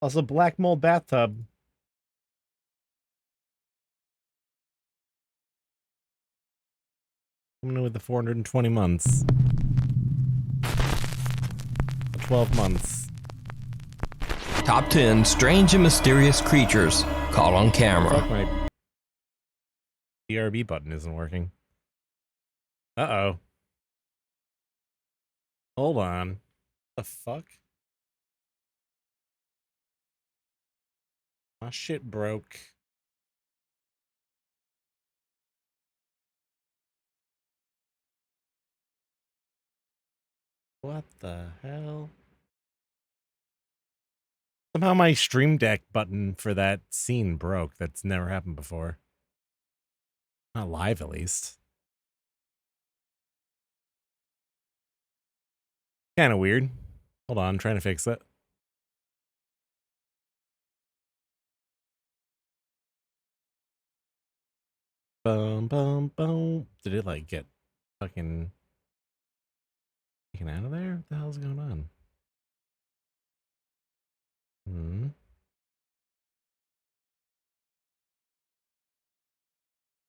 Also, black mold bathtub. Coming in with the 420 months. 12 months. Top 10 strange and mysterious creatures caught on camera. Fuck, my BRB button isn't working. Uh-oh. Hold on. What the fuck? My shit broke. What the hell? Somehow my Stream Deck button for that scene broke. That's never happened before. Not live, at least. Kind of weird. Hold on, I'm trying to fix it. Boom, boom, boom. Did it, like, get fucking taken out of there? What the hell's going on? Boom,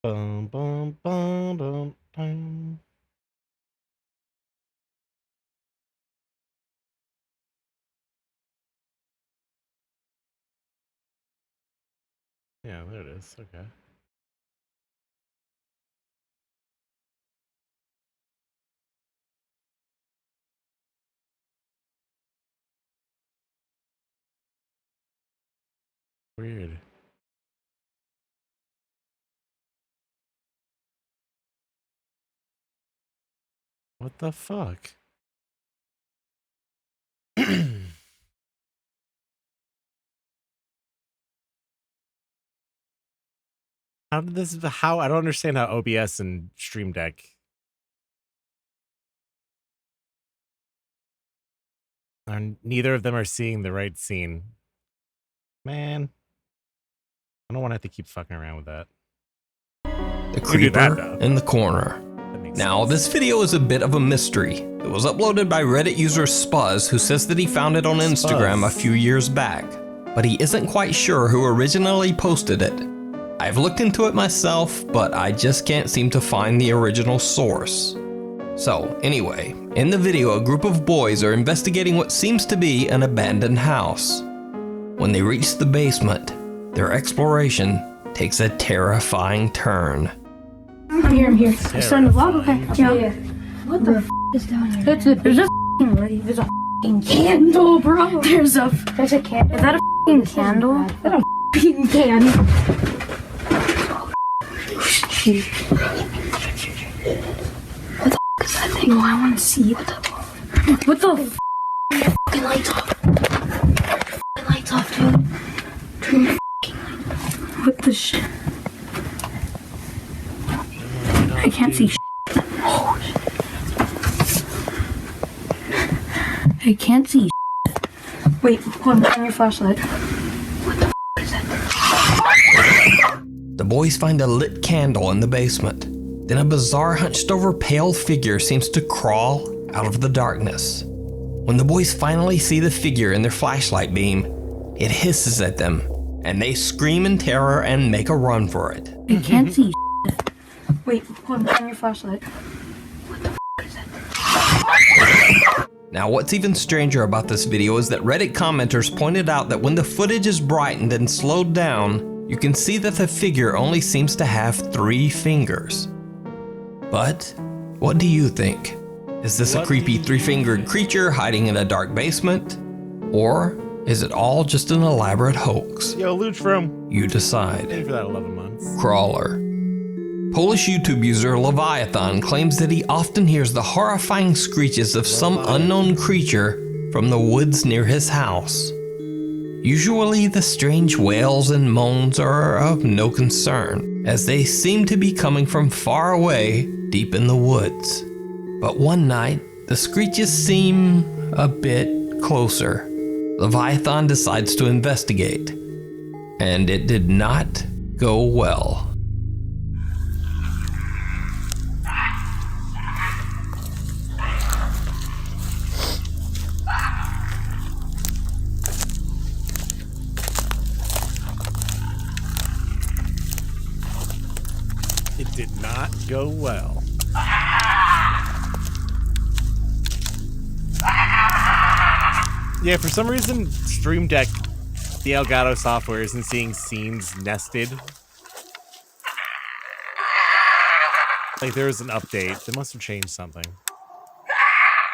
boom, boom, boom, boom. Yeah, there it is. Okay. Weird. What the fuck? How did this, how, I don't understand how OBS and Stream Deck are, neither of them are seeing the right scene. Man, I don't want to have to keep fucking around with that. The creeper in the corner. Now, this video is a bit of a mystery. It was uploaded by Reddit user Spuzz, who says that he found it on Instagram a few years back, but he isn't quite sure who originally posted it. I've looked into it myself, but I just can't seem to find the original source. So, anyway, in the video, a group of boys are investigating what seems to be an abandoned house. When they reach the basement, their exploration takes a terrifying turn. I'm here. I'm starting to vlog, okay? Yeah. What the f is down here? There's a f***ing candle, bro. There's a candle. Is that a f***ing candle? Is that a f***ing candle? What the f is that thing? Oh, I want to see. What the f? Fucking lights off. Fucking lights off, dude. Turn the f***ing lights off. What the shit? I can't see shit. Oh, shit. I can't see shit. Wait, hold on, turn your flashlight. What the f is that? The boys find a lit candle in the basement. Then a bizarre hunched over pale figure seems to crawl out of the darkness. When the boys finally see the figure in their flashlight beam, it hisses at them, and they scream in terror and make a run for it. I can't see shit. Wait, hold on, turn your flashlight. What the f is that? Now, what's even stranger about this video is that Reddit commenters pointed out that when the footage is brightened and slowed down, you can see that the figure only seems to have 3 fingers. But what do you think? Is this a creepy 3-fingered creature hiding in a dark basement? Or is it all just an elaborate hoax? Yo, Luch from. You decide. Thank you for that 11 months. Crawler. Polish YouTube user Leviathan claims that he often hears the horrifying screeches of some unknown creature from the woods near his house. Usually the strange wails and moans are of no concern, as they seem to be coming from far away, deep in the woods. But one night, the screeches seem a bit closer. Leviathan decides to investigate, and it did not go well. It did not go well. Yeah, for some reason, Stream Deck, the Elgato software, isn't seeing scenes nested. Like, there was an update. They must have changed something.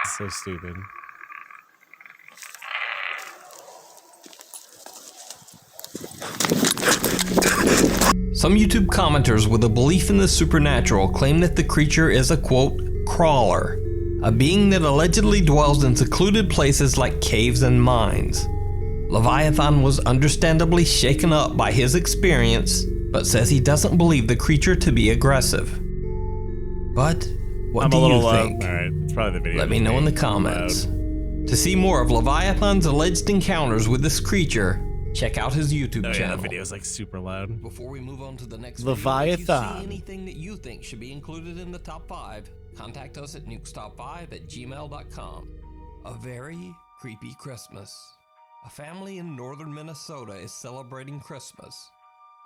It's so stupid. Some YouTube commenters with a belief in the supernatural claim that the creature is a, quote, crawler, a being that allegedly dwells in secluded places like caves and mines. Leviathan was understandably shaken up by his experience, but says he doesn't believe the creature to be aggressive. But what do you think? Alright, it's probably the video. Let me know in the comments. To see more of Leviathan's alleged encounters with this creature, check out his YouTube channel. Yeah, the video's like super loud. Before we move on to the next Leviathan. video, if you see anything that you think should be included in the top 5, contact us at nukestop5@gmail.com. A very creepy Christmas. A family in northern Minnesota is celebrating Christmas.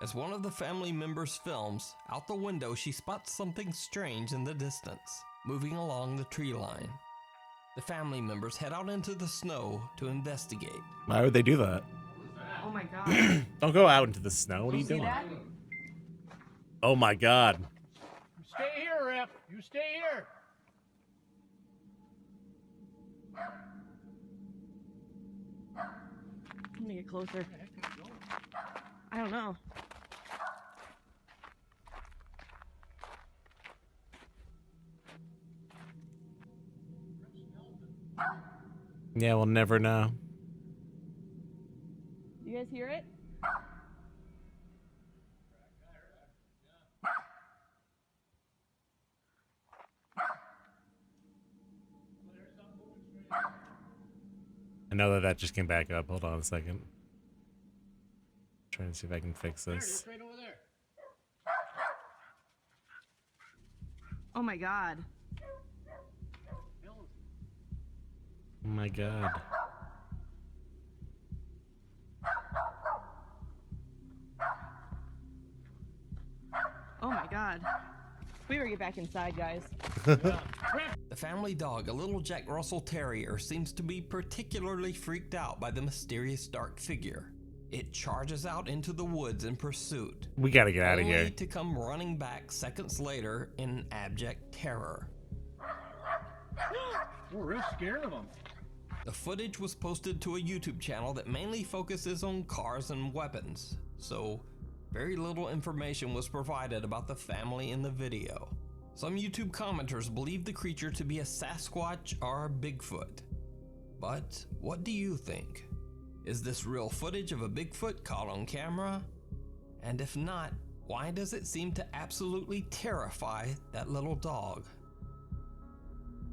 As one of the family members films, out the window she spots something strange in the distance, moving along the tree line. The family members head out into the snow to investigate. Why would they do that? Oh my god. Don't go out into the snow. What are you doing? Oh my god. Stay here, Rip. You stay here. Let me get closer. I don't know. Yeah, we'll never know. You guys hear it? I know that just came back up. Hold on a second. Trying to see if I can fix this. Right over there. Oh my god. Oh my god. Oh my god. We better get back inside, guys. The family dog, a little Jack Russell Terrier, seems to be particularly freaked out by the mysterious dark figure. It charges out into the woods in pursuit. We gotta get out of only here. to come running back seconds later in abject terror. We're real scared of them. The footage was posted to a YouTube channel that mainly focuses on cars and weapons, so very little information was provided about the family in the video. Some YouTube commenters believe the creature to be a Sasquatch or a Bigfoot. But what do you think? Is this real footage of a Bigfoot caught on camera? And if not, why does it seem to absolutely terrify that little dog?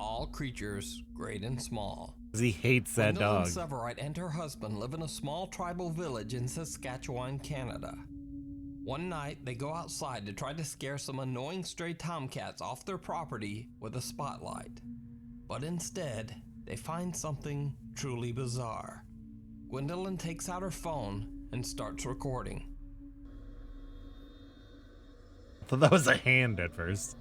All creatures, great and small. He hates that dog. Gwendolyn Severite and her husband live in a small tribal village in Saskatchewan, Canada. One night, they go outside to try to scare some annoying stray tomcats off their property with a spotlight. But instead, they find something truly bizarre. Gwendolyn takes out her phone and starts recording. I thought that was a hand at first.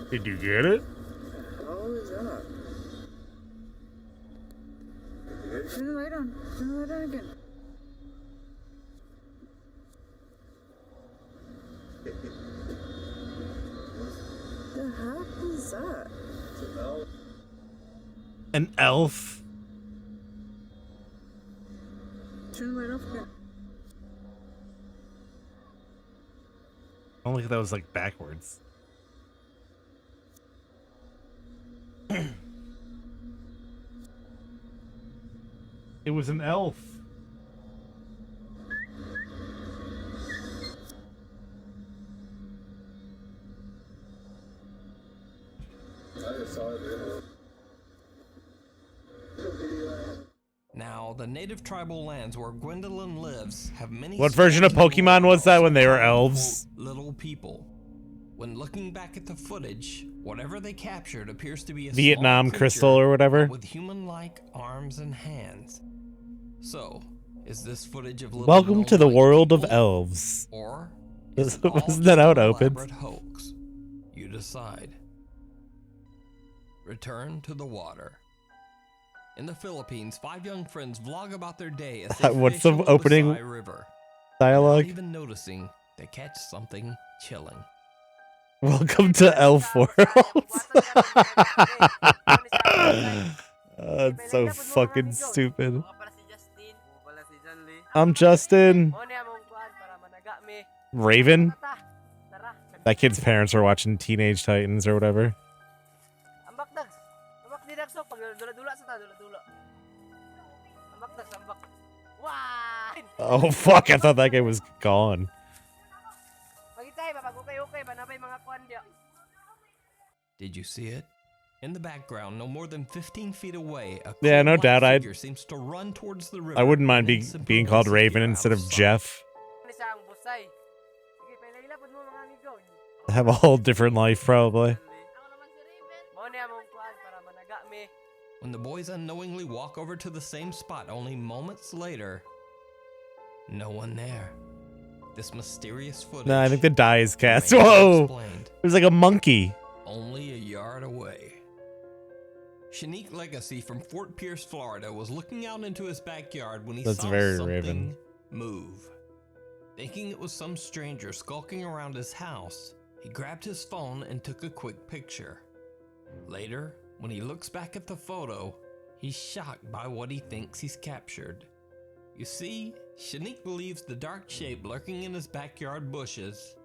Did you get it? How is that? Turn the light on. Turn the light on again. The heck is that? An elf? Turn the light off again. Only if that was like backwards. It was an elf. Now, the native tribal lands where Gwendolyn lives have many. What version of Pokemon was that when they were elves? Little people. When looking back at the footage, whatever they captured appears to be a Vietnam small creature, crystal or whatever. but with human-like arms and hands. So, is this footage of little Welcome to the gnome-like world of people, elves. or is it all Isn't just that how an it opens? elaborate hoax? You decide. Return to the water. In the Philippines, 5 young friends vlog about their day as they What's fish the in the opening Visay River. dialogue? Without even noticing, they catch something chilling. Welcome to Elf World. It's so fucking stupid. I'm Justin. Raven? That kid's parents are watching Teenage Titans or whatever. Oh fuck, I thought that guy was gone. Did you see it? In the background, no more than 15 feet away, a Yeah, no crow-like doubt, figure seems to run towards the river. I wouldn't mind and then simply being called disappear Raven out instead of sight. Jeff. Have a whole different life, probably. When the boys unknowingly walk over to the same spot only moments later, no one there. This mysterious footage. Nah, I think the die is cast. remains Whoa! unexplained. There's like a monkey. Only a yard away. Shanique Legacy from Fort Pierce, Florida was looking out into his backyard when he That's saw very something Raven. move. Thinking it was some stranger skulking around his house, he grabbed his phone and took a quick picture. Later, when he looks back at the photo, he's shocked by what he thinks he's captured. You see, Shanique believes the dark shape lurking in his backyard bushes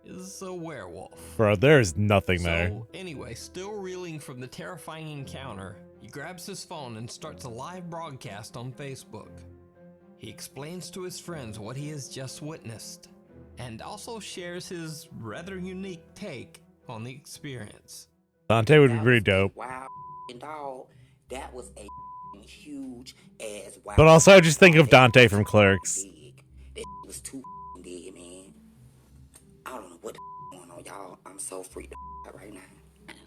is a werewolf. Bro, there's nothing there. So, anyway, still reeling from the terrifying encounter, he grabs his phone and starts a live broadcast on Facebook. He explains to his friends what he has just witnessed, and also shares his rather unique take on the experience. Dante would be pretty dope. Wow, dog, that was a huge ass wow. But also, just think of Dante from Clerks. Big. That was too big, man. I don't know what the going on, y'all. I'm so freaked out right now.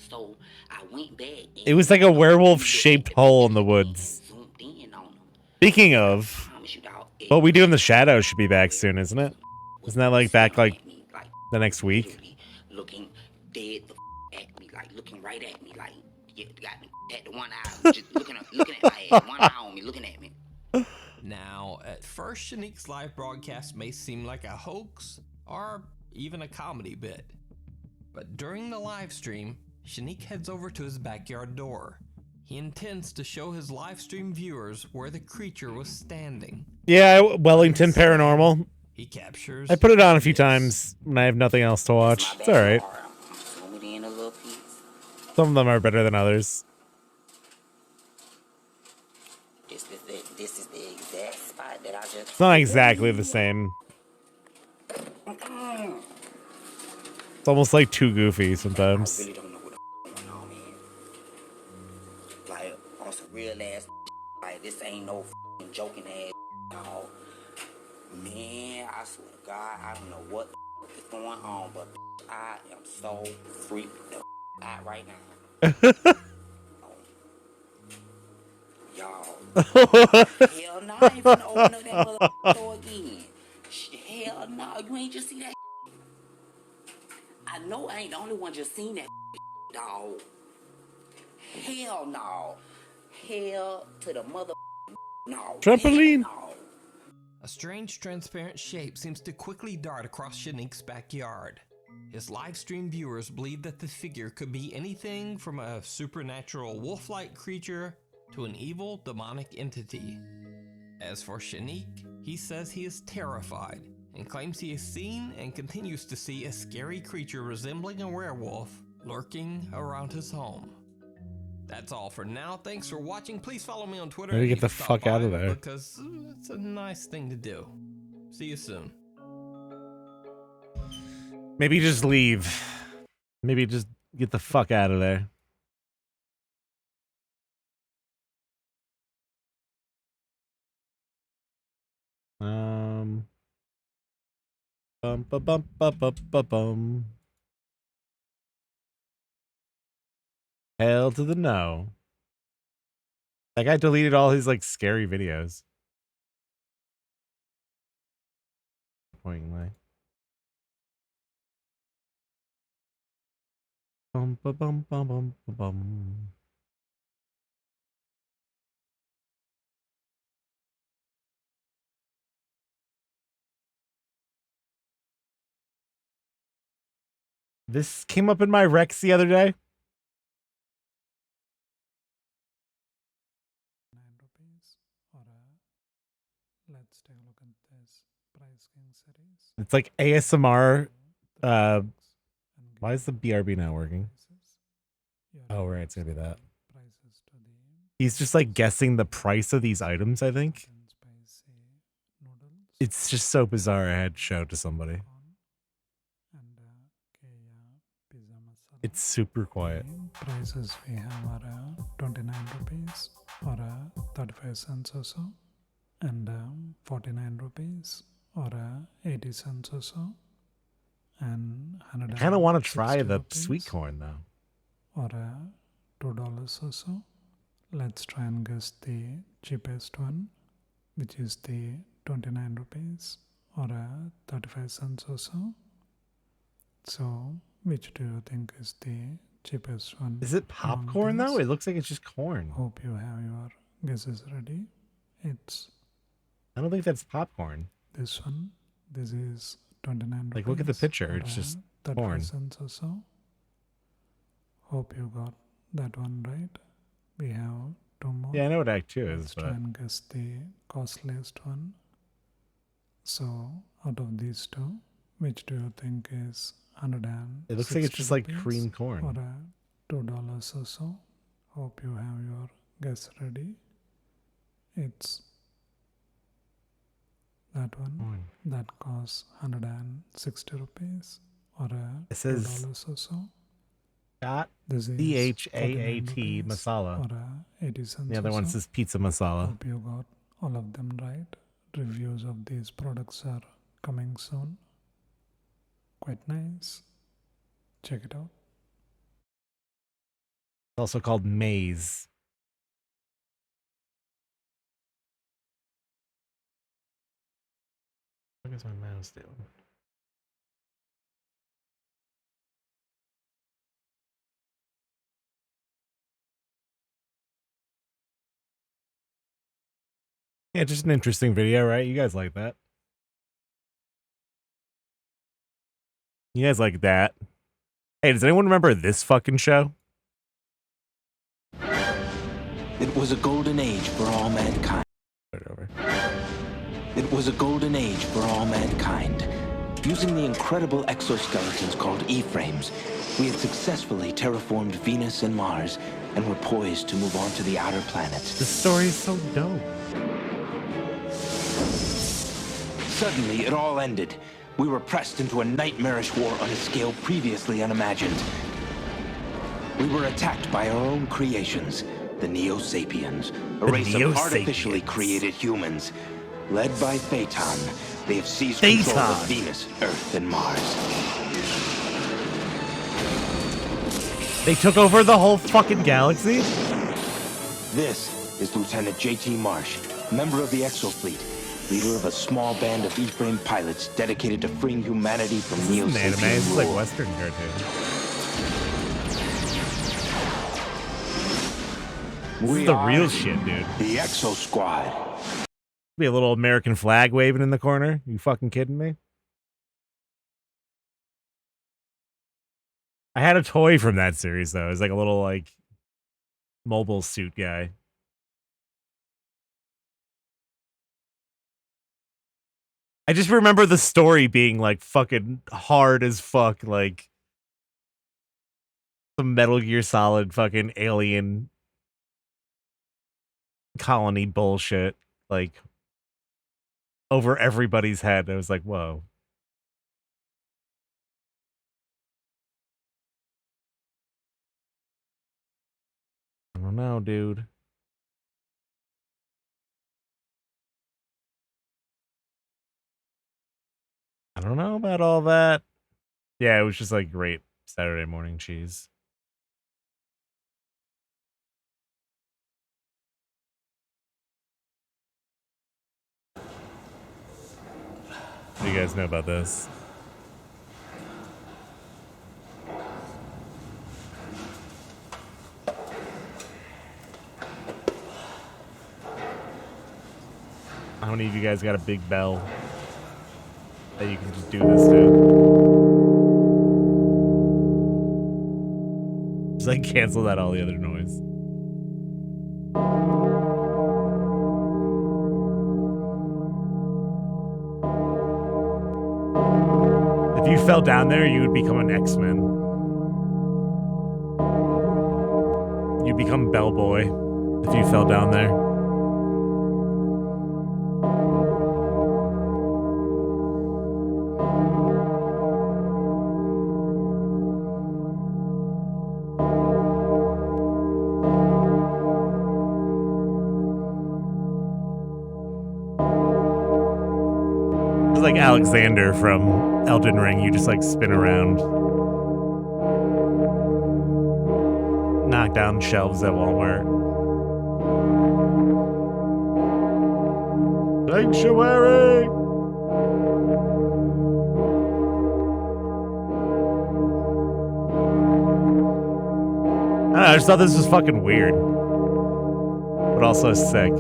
So I went back. And It was like a werewolf-shaped hole in the woods. Zoomed in on them. Speaking of, Promise you, dog, What We Do in the Shadows should be back soon, isn't it? Isn't that like back like the next week? Looking dead the at me, like looking right at me, like got me at the one eye, just looking at my ass, one eye on me, looking at me. Now, at first, Shanique's live broadcast may seem like a hoax or even a comedy bit. But during the live stream, Shanique heads over to his backyard door. He intends to show his live stream viewers where the creature was standing. Yeah, Wellington Paranormal. He captures. I put it on a few times when I have nothing else to watch. It's alright. Zoom it in a little piece. Some of them are better than others. This is the exact spot that I just. It's not exactly the same. It's almost like too goofy I sometimes. really don't know what the going on, man. Like on some real ass. Like this ain't no joking ass. Dog. Man, I swear to God, I don't know what is going on, but I am so freaked the out right now. Y'all. Hell no, I ain't finna open up that mother door again. Hell no, you ain't just see that. I know I ain't the only one just seen that dog. Hell no. Hell to the mother no. Trampoline. Hell no. A strange transparent shape seems to quickly dart across Shanique's backyard. His live stream viewers believe that the figure could be anything from a supernatural wolf-like creature to an evil demonic entity. As for Shanique, he says he is terrified and claims he has seen and continues to see a scary creature resembling a werewolf lurking around his home. That's all for now. Thanks for watching. Please follow me on Twitter. Maybe and get you the can stop fuck out of by there. Because it's a nice thing to do. See you soon. Maybe just leave. Maybe just get the fuck out of there. Bum ba bum ba ba ba bum. Hell to the no. That guy deleted all his like scary videos. Pointedly. Bum ba bum bum bum ba bum. This came up in my Rex the other day. Let's take a look at this Price King series. It's like ASMR. Why is the BRB not working? Oh, right. It's going to be that. He's just like guessing the price of these items, I think. It's just so bizarre. I had to show it to somebody. It's super quiet. Prices we have are 29 rupees or 35 cents or so, and 49 rupees or 80 cents or so, and I kind of want to try the rupees, sweet corn though. Or $2 or so. Let's try and guess the cheapest one, which is the 29 rupees or 35 cents or so. So, which do you think is the cheapest one? Is it popcorn though? It looks like it's just corn. Hope you have your guesses ready. It's. I don't think that's popcorn. This one. This is 29 rupees. Like, look at the picture. It's just 35 corn. cents or so. Hope you got that one right. We have two more. Yeah, I know what Act 2 is, Let's but try and guess the costliest one. So, out of these two, which do you think is 100? it looks like it's just like cream corn. Or $2 or so. Hope you have your guess ready. It's that one. Corn. That costs 160 rupees or It says $2 or so. Got This is CHAAT masala. Or 80 cents. The other or one so. says pizza masala. Hope you got all of them right. Reviews of these products are coming soon. Quite nice. Check it out. It's also called maize. What is my mouse doing? Yeah, just an interesting video, right? You guys like that? You guys like that? Hey, does anyone remember this fucking show? It was a golden age for all mankind. It was a golden age for all mankind. Using the incredible exoskeletons called E-frames, we had successfully terraformed Venus and Mars and were poised to move on to the outer planets. This story is so dope. Suddenly, it all ended. We were pressed into a nightmarish war on a scale previously unimagined. We were attacked by our own creations, the Neo-Sapiens, a race of artificially created humans. Led by Phaeton, they have seized control of Venus, Earth, and Mars. They took over the whole fucking galaxy? This is Lieutenant J.T. Marsh, member of the Exo Fleet, leader of a small band of E-frame pilots dedicated to freeing humanity from Neo-Sapien anime. It's rule. like Western cartoon. This is the real shit, dude. The Exo Squad. Be a little American flag waving in the corner. You fucking kidding me? I had a toy from that series though. It was like a little like mobile suit guy. I just remember the story being like fucking hard as fuck, like some Metal Gear Solid fucking alien colony bullshit, like over everybody's head. I was like, whoa. I don't know, dude. I don't know about all that. Yeah, it was just like great Saturday morning cheese. What do you guys know about this? How many of you guys got a big bell that you can just do this to? Just like cancel that all the other noise. If you fell down there, you would become an X-Men. You'd become Bellboy if you fell down there. It's like Alexander from Elden Ring. You just like spin around. Knock down shelves at Walmart. Sanctuary! I just thought this was fucking weird. But also sick.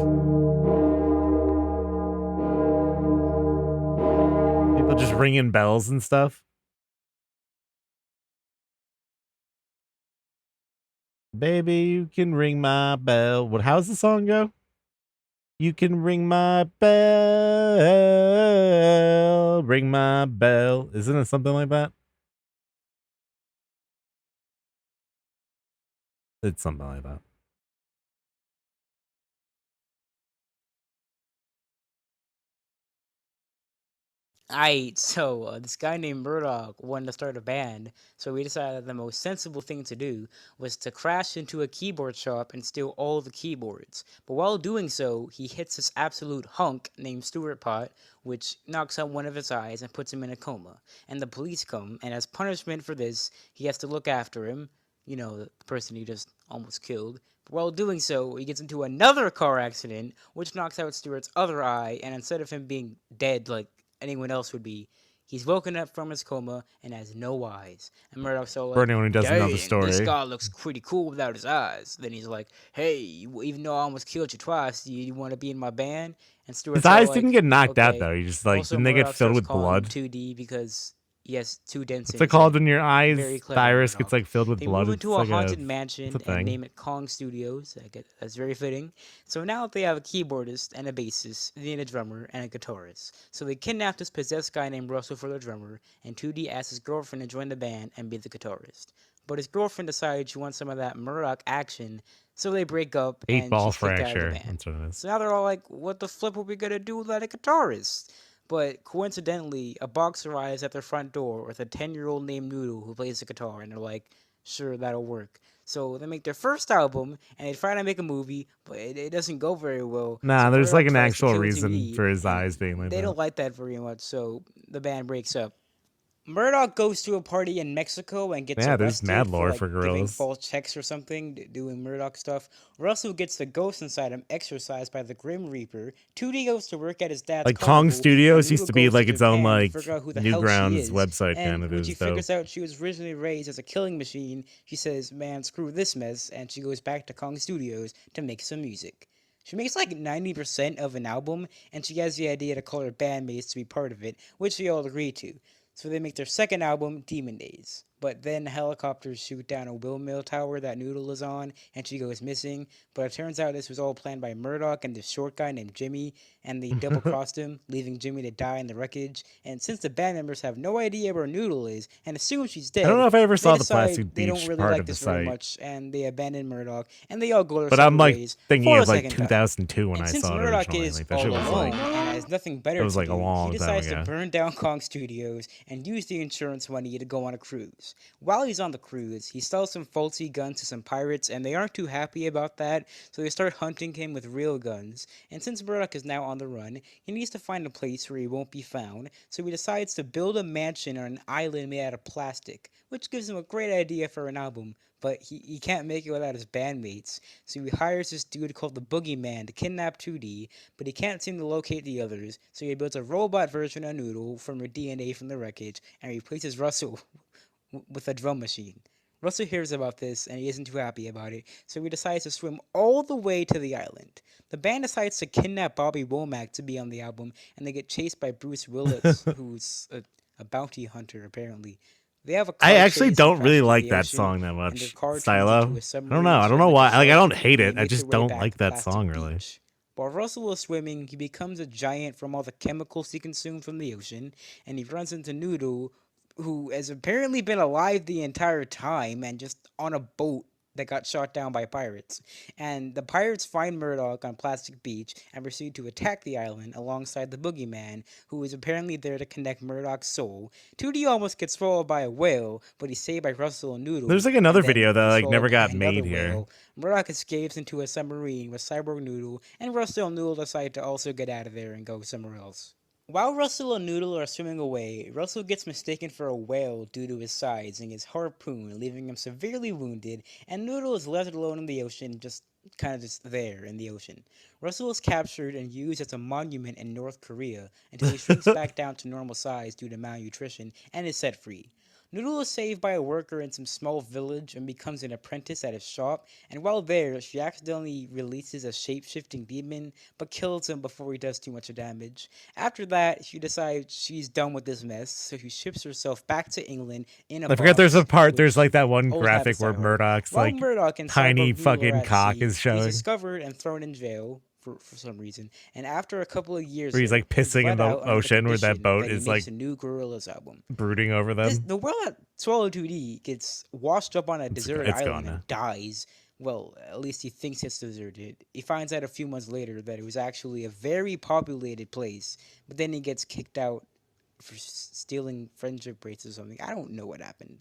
People just ringing bells and stuff. Baby, you can ring my bell. How's the song go? You can ring my bell. Ring my bell. Isn't it something like that? It's something like that. So this guy named Murdoch wanted to start a band, so we decided the most sensible thing to do was to crash into a keyboard shop and steal all the keyboards. But while doing so, he hits this absolute hunk named Stuart Pott, which knocks out one of his eyes and puts him in a coma. And the police come, and as punishment for this, he has to look after him, you know, the person he just almost killed. But while doing so, he gets into another car accident, which knocks out Stuart's other eye, and instead of him being dead like anyone else would be, he's woken up from his coma and has no eyes. And Murdoch's all For like, anyone who doesn't know the "Dang, story. this guy looks pretty cool without his eyes." Then he's like, "Hey, even though I almost killed you twice, do you want to be in my band?" And Stuart's His eyes all didn't like, get knocked out "Okay." though. He just like Also, didn't they get Murdoch filled starts with calling him blood? 2D because he has two dents What's in it his called head. when your eyes, Very the clever, iris gets Murdoch. like filled with They blood? move It's into a like haunted it's a mansion and thing. name it Kong Studios. That's very fitting. So now they have a keyboardist and a bassist, then a drummer and a guitarist. So they kidnap this possessed guy named Russell for their drummer, and 2D asks his girlfriend to join the band and be the guitarist. But his girlfriend decides she wants some of that Murdoch action, so they break up and 8-ball she's kicked out of the fracture. band. That's what it is. So now they're all like, "What the flip are we gonna do without a guitarist?" But coincidentally, a box arrives at their front door with a 10-year-old named Noodle who plays the guitar, and they're like, "Sure, that'll work." So they make their first album, and they try to make a movie, but it doesn't go very well. Nah, So there's like Murdoch an tries to actual kill reason 2D, for his and eyes being like they that. don't like that very much, so the band breaks up. Murdoch goes to a party in Mexico and gets Yeah, there's mad arrested for lore like for giving gorillas. false checks or something, doing Murdoch stuff. Russell gets the ghost inside him exorcised by the Grim Reaper. 2D goes to work at his dad's Like carnival, Kong Studios and used Noodle to be goes like to its own Japan to like figure out who the hell she Newgrounds is. website kind And of. when It she was dope. figures out she was originally raised as a killing machine, she says, "Man, screw this mess," and she goes back to Kong Studios to make some music. She makes like 90% of an album, and she has the idea to call her bandmates to be part of it, which they all agree to. So they make their second album, Demon Days. But then helicopters shoot down a windmill tower that Noodle is on, and she goes missing. But it turns out this was all planned by Murdoch and this short guy named Jimmy, and they double-crossed him, leaving Jimmy to die in the wreckage. And since the band members have no idea where Noodle is, and assume she's dead, I don't know if I ever they saw the decide Plastic they don't Beach really part like of the this very site. much, and they abandon Murdoch, and they all go their But separate I'm like ways thinking for of the like second time. 2002 when And I since saw it Murdoch originally. is Like that all shit was alone like and has nothing better it was to like a do, long he time decides to ago. burn down Kong Studios and use the insurance money to go on a cruise. While he's on the cruise, he sells some faulty guns to some pirates, and they aren't too happy about that, so they start hunting him with real guns. And since Murdoch is now on the run, he needs to find a place where he won't be found, so he decides to build a mansion on an island made out of plastic, which gives him a great idea for an album. But he can't make it without his bandmates, so he hires this dude called the Boogeyman to kidnap 2D, but he can't seem to locate the others. brothers, so he builds a robot version of Noodle from her DNA from the wreckage and replaces Russell with a drum machine. Russell hears about this and he isn't too happy about it, so he decides to swim all the way to the island. The band decides to kidnap Bobby Womack to be on the album, and they get chased by Bruce Willis, who's a bounty hunter apparently. They have a car I actually chase and don't crash really into like the that ocean, song that and their much. car turns Stylo. into a I submarine don't know. I don't shaped know like a why. Like I shark, don't hate and it. they I make their just way don't back like to that Plastic song really. Beach. While Russell is swimming, he becomes a giant from all the chemicals he consumed from the ocean, and he runs into Noodle, who has apparently been alive the entire time and just on a boat that got shot down by pirates. And the pirates find Murdoch on Plastic Beach and proceed to attack the island alongside the boogeyman, who is apparently there to connect Murdoch's soul. 2D almost gets swallowed by a whale, but he's saved by Russell and Noodle. There's like another and then video that he's like swallowed never by got another made here. whale. Murdoch escapes into a submarine with Cyborg Noodle, and Russell and Noodle decide to also get out of there and go somewhere else. While Russell and Noodle are swimming away, Russell gets mistaken for a whale due to his size and gets harpooned, leaving him severely wounded, and Noodle is left alone in the ocean, just there in the ocean. Russell is captured and used as a monument in North Korea until he shrinks back down to normal size due to malnutrition and is set free. Noodle is saved by a worker in some small village and becomes an apprentice at his shop, and while there, she accidentally releases a shape-shifting demon, but kills him before he does too much damage. After that, she decides she's done with this mess, so she ships herself back to England in a I forget there's a box, part, there's which like that one old graphic habits where die hard. Murdoch's While like Murdoch and tiny Cyborg Noodle are fucking at cock sea, is he's showing. discovered and thrown in jail for some reason, and after a couple of years Where he's there, like pissing in let the out under the ocean where that condition boat that he is makes like a new Gorillaz album. brooding over them. The world at Swallow 2D gets washed up on a deserted it's gone island now. and dies. Well, at least he thinks it's deserted. He finds out a few months later that it was actually a very populated place, but then he gets kicked out for stealing friendship bracelets or something. I don't know what happened.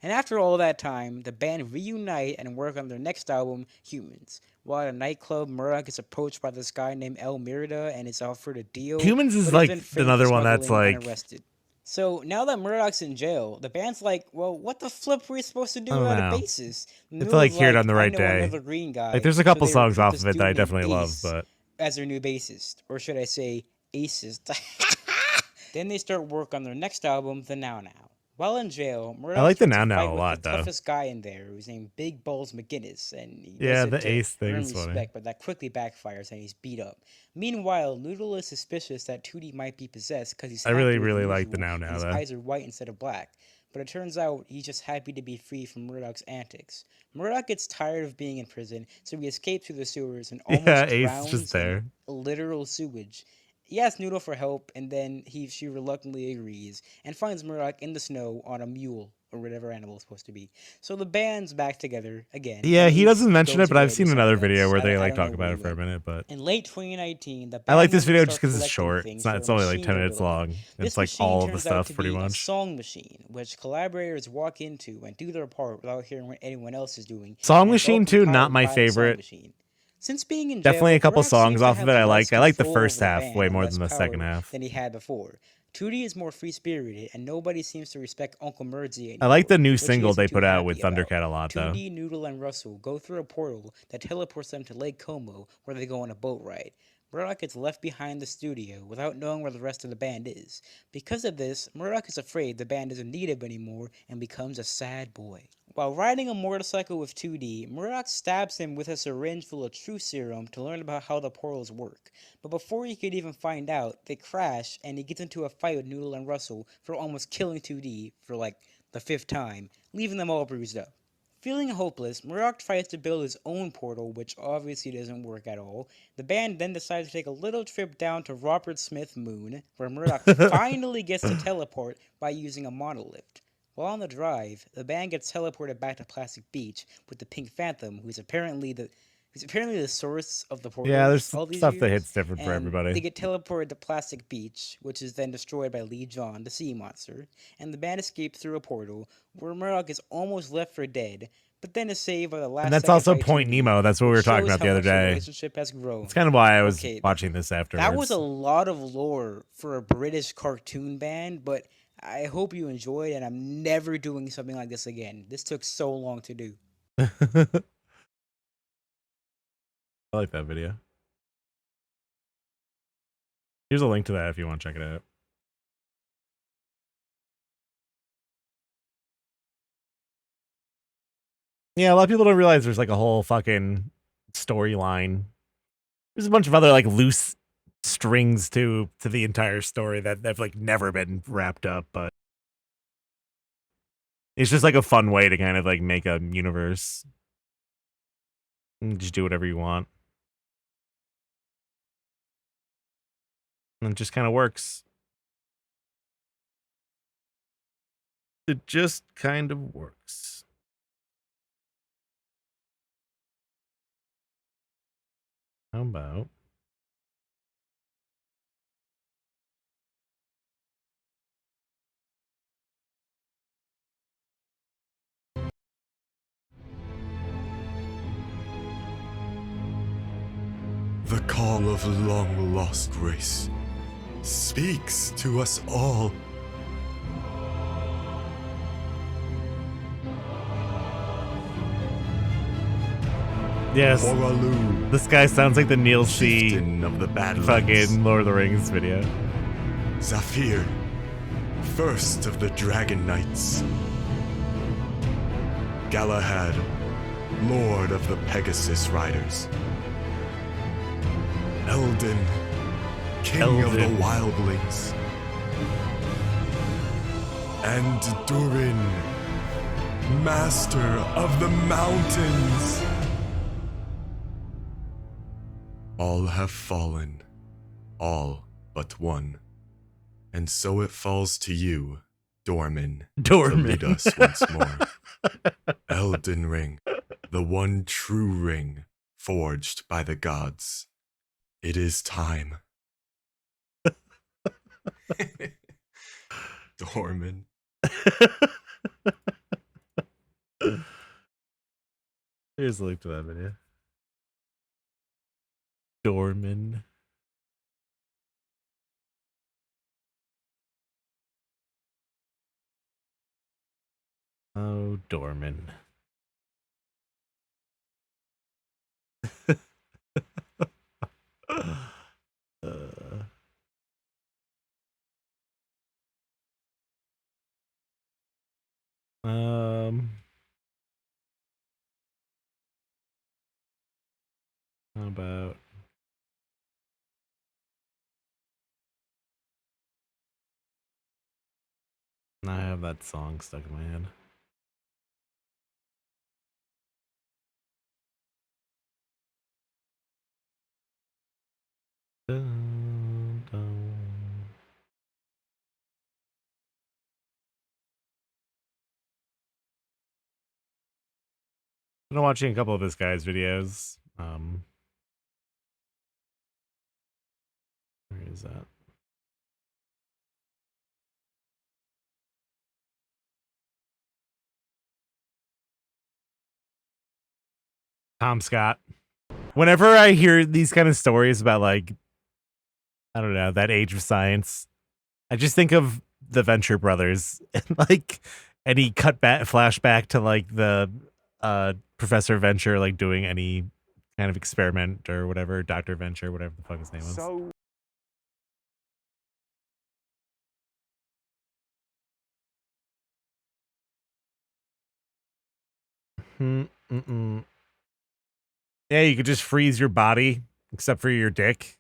And after all that time, the band reunite and work on their next album, Humans. While at a nightclub, Murdoch is approached by this guy named El Merida and is offered a deal. Humans is but like been framed another for one that's smuggling like and arrested. So now that Murdoch's in jail, the band's like, well, what the flip were we supposed to do I don't without a know. bassist? It's like Hear It on the I Right know Day. another green guy. Like there's a so couple they songs recruit off this of it that I dude named definitely love, Ace but as their new bassist, or should I say, acist. Then they start work on their next album, The Now Now. While in jail, Murdoch like the starts Now a Now fight a with lot, the though. toughest guy in there, who's named Big Balls McGinnis, and he yeah, does it the to Ace thing earn is funny. respect, but that quickly backfires and he's beat up. Meanwhile, Noodle is suspicious that 2D might be possessed because he's I really, happier really than like the usual, Now and Now his though. eyes are white instead of black. But it turns out he's just happy to be free from Murdoch's antics. Murdoch gets tired of being in prison, so he escapes through the sewers and almost Yeah, Ace is drowns just there. in literal sewage. He asks Noodle for help, and then she reluctantly agrees and finds Murdoch in the snow on a mule or whatever animal it's supposed to be. So the band's back together again. Yeah, and he Ace doesn't mention goes it, but I've away to seen another somewhere video else. where I they don't- I like don't know talk where about he it for a went. minute. But In late 2019, the I band like this video members just start because it's collecting short. things It's for a only like machine 10 they're minutes building. long. This It's like machine all of the turns out stuff to pretty be a much. song machine, which collaborators walk into and do their part without hearing what anyone else is doing. Song and it's all Machine too, not compiled my by the song favorite. machine. Since being in Definitely jail, a couple Murdoch songs seems to off of have it I less like. I like the control first over the half band way and more less than the second power half. than he had before. 2D is more free-spirited, and nobody seems to respect Uncle Murdsy anymore. I like the new which he single isn't they too put out happy with about. Thundercat a lot though. 2D, Noodle, and Russell go through a portal that teleports them to Lake Como, where they go on a boat ride. Murdoch gets left behind the studio without knowing where the rest of the band is. Because of this, Murdoch is afraid the band doesn't need him anymore and becomes a sad boy. While riding a motorcycle with 2D, Murdoch stabs him with a syringe full of truth serum to learn about how the portals work. But before he could even find out, they crash and he gets into a fight with Noodle and Russell for almost killing 2D for like the 5th time, leaving them all bruised up. Feeling hopeless, Murdoch tries to build his own portal, which obviously doesn't work at all. The band then decides to take a little trip down to Robert Smith Moon, where Murdoch finally gets to teleport by using a monolift. While on the drive, the band gets teleported back to Plastic Beach with the Pink Phantom, who's apparently the source of the portal. Yeah, there's all these stuff that years, hits different for and everybody. They get teleported to Plastic Beach, which is then destroyed by Lee John, the sea monster, and the band escapes through a portal where Murdoch is almost left for dead, but then is saved by the last. And that's second also by Point 2D, Nemo. That's what we which were talking shows about the how other much their day. relationship has grown. It's kind of why I was Okay, watching this afterwards. That was a lot of lore for a British cartoon band, but I hope you enjoyed, and I'm never doing something like this again. This took so long to do. I like that video. Here's a link to that if you want to check it out. Yeah, a lot of people don't realize there's like a whole fucking storyline. There's a bunch of other like loose strings to the entire story that have like never been wrapped up, but it's just like a fun way to kind of like make a universe and just do whatever you want. And it just kind of works. It just kind of works. How about the call of long-lost race speaks to us all. yes? Oralu, This guy sounds like the Neil C. chieftain of the Badlands. fucking Lord of the Rings video. Zafir, first of the Dragon Knights. Galahad, Lord of the Pegasus Riders. Eldin, King of the Eldin. Wildlings. And Durin, Master of the Mountains. All have fallen, all but one. And so it falls to you, Dormin, to lead us once more. Elden Ring, the one true ring forged by the gods. It is time. Dormin. Here's a link to that video. Dorman. Oh, Dorman. Um, how about I have that song stuck in my head. Dun, dun. I've been watching a couple of this guy's videos. Where is that? Tom Scott. Whenever I hear these kind of stories about like, I don't know, that age of science, I just think of the Venture Brothers and like any flashback to like the Professor Venture like doing any kind of experiment or whatever, Dr. Venture, whatever the fuck his name was. Yeah, you could just freeze your body except for your dick.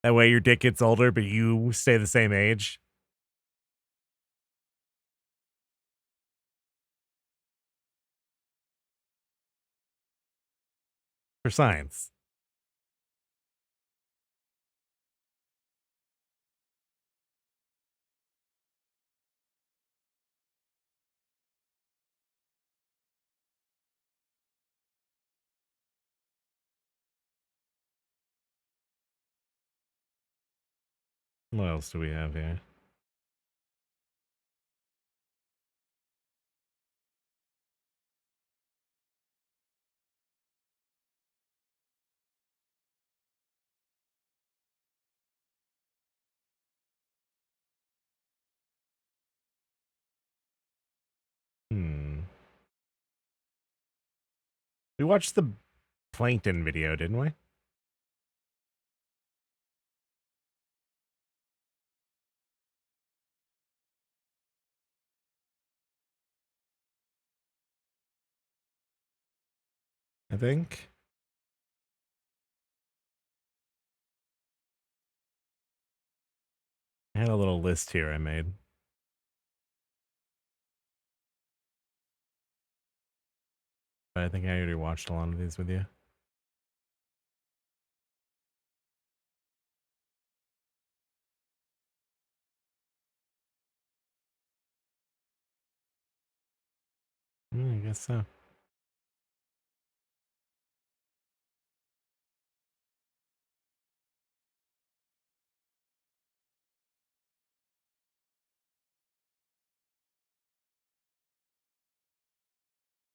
That way your dick gets older, but you stay the same age. For science. What else do we have here? We watched the Plankton video, didn't we? I think. I had a little list here I made. But I think I already watched a lot of these with you. I guess so.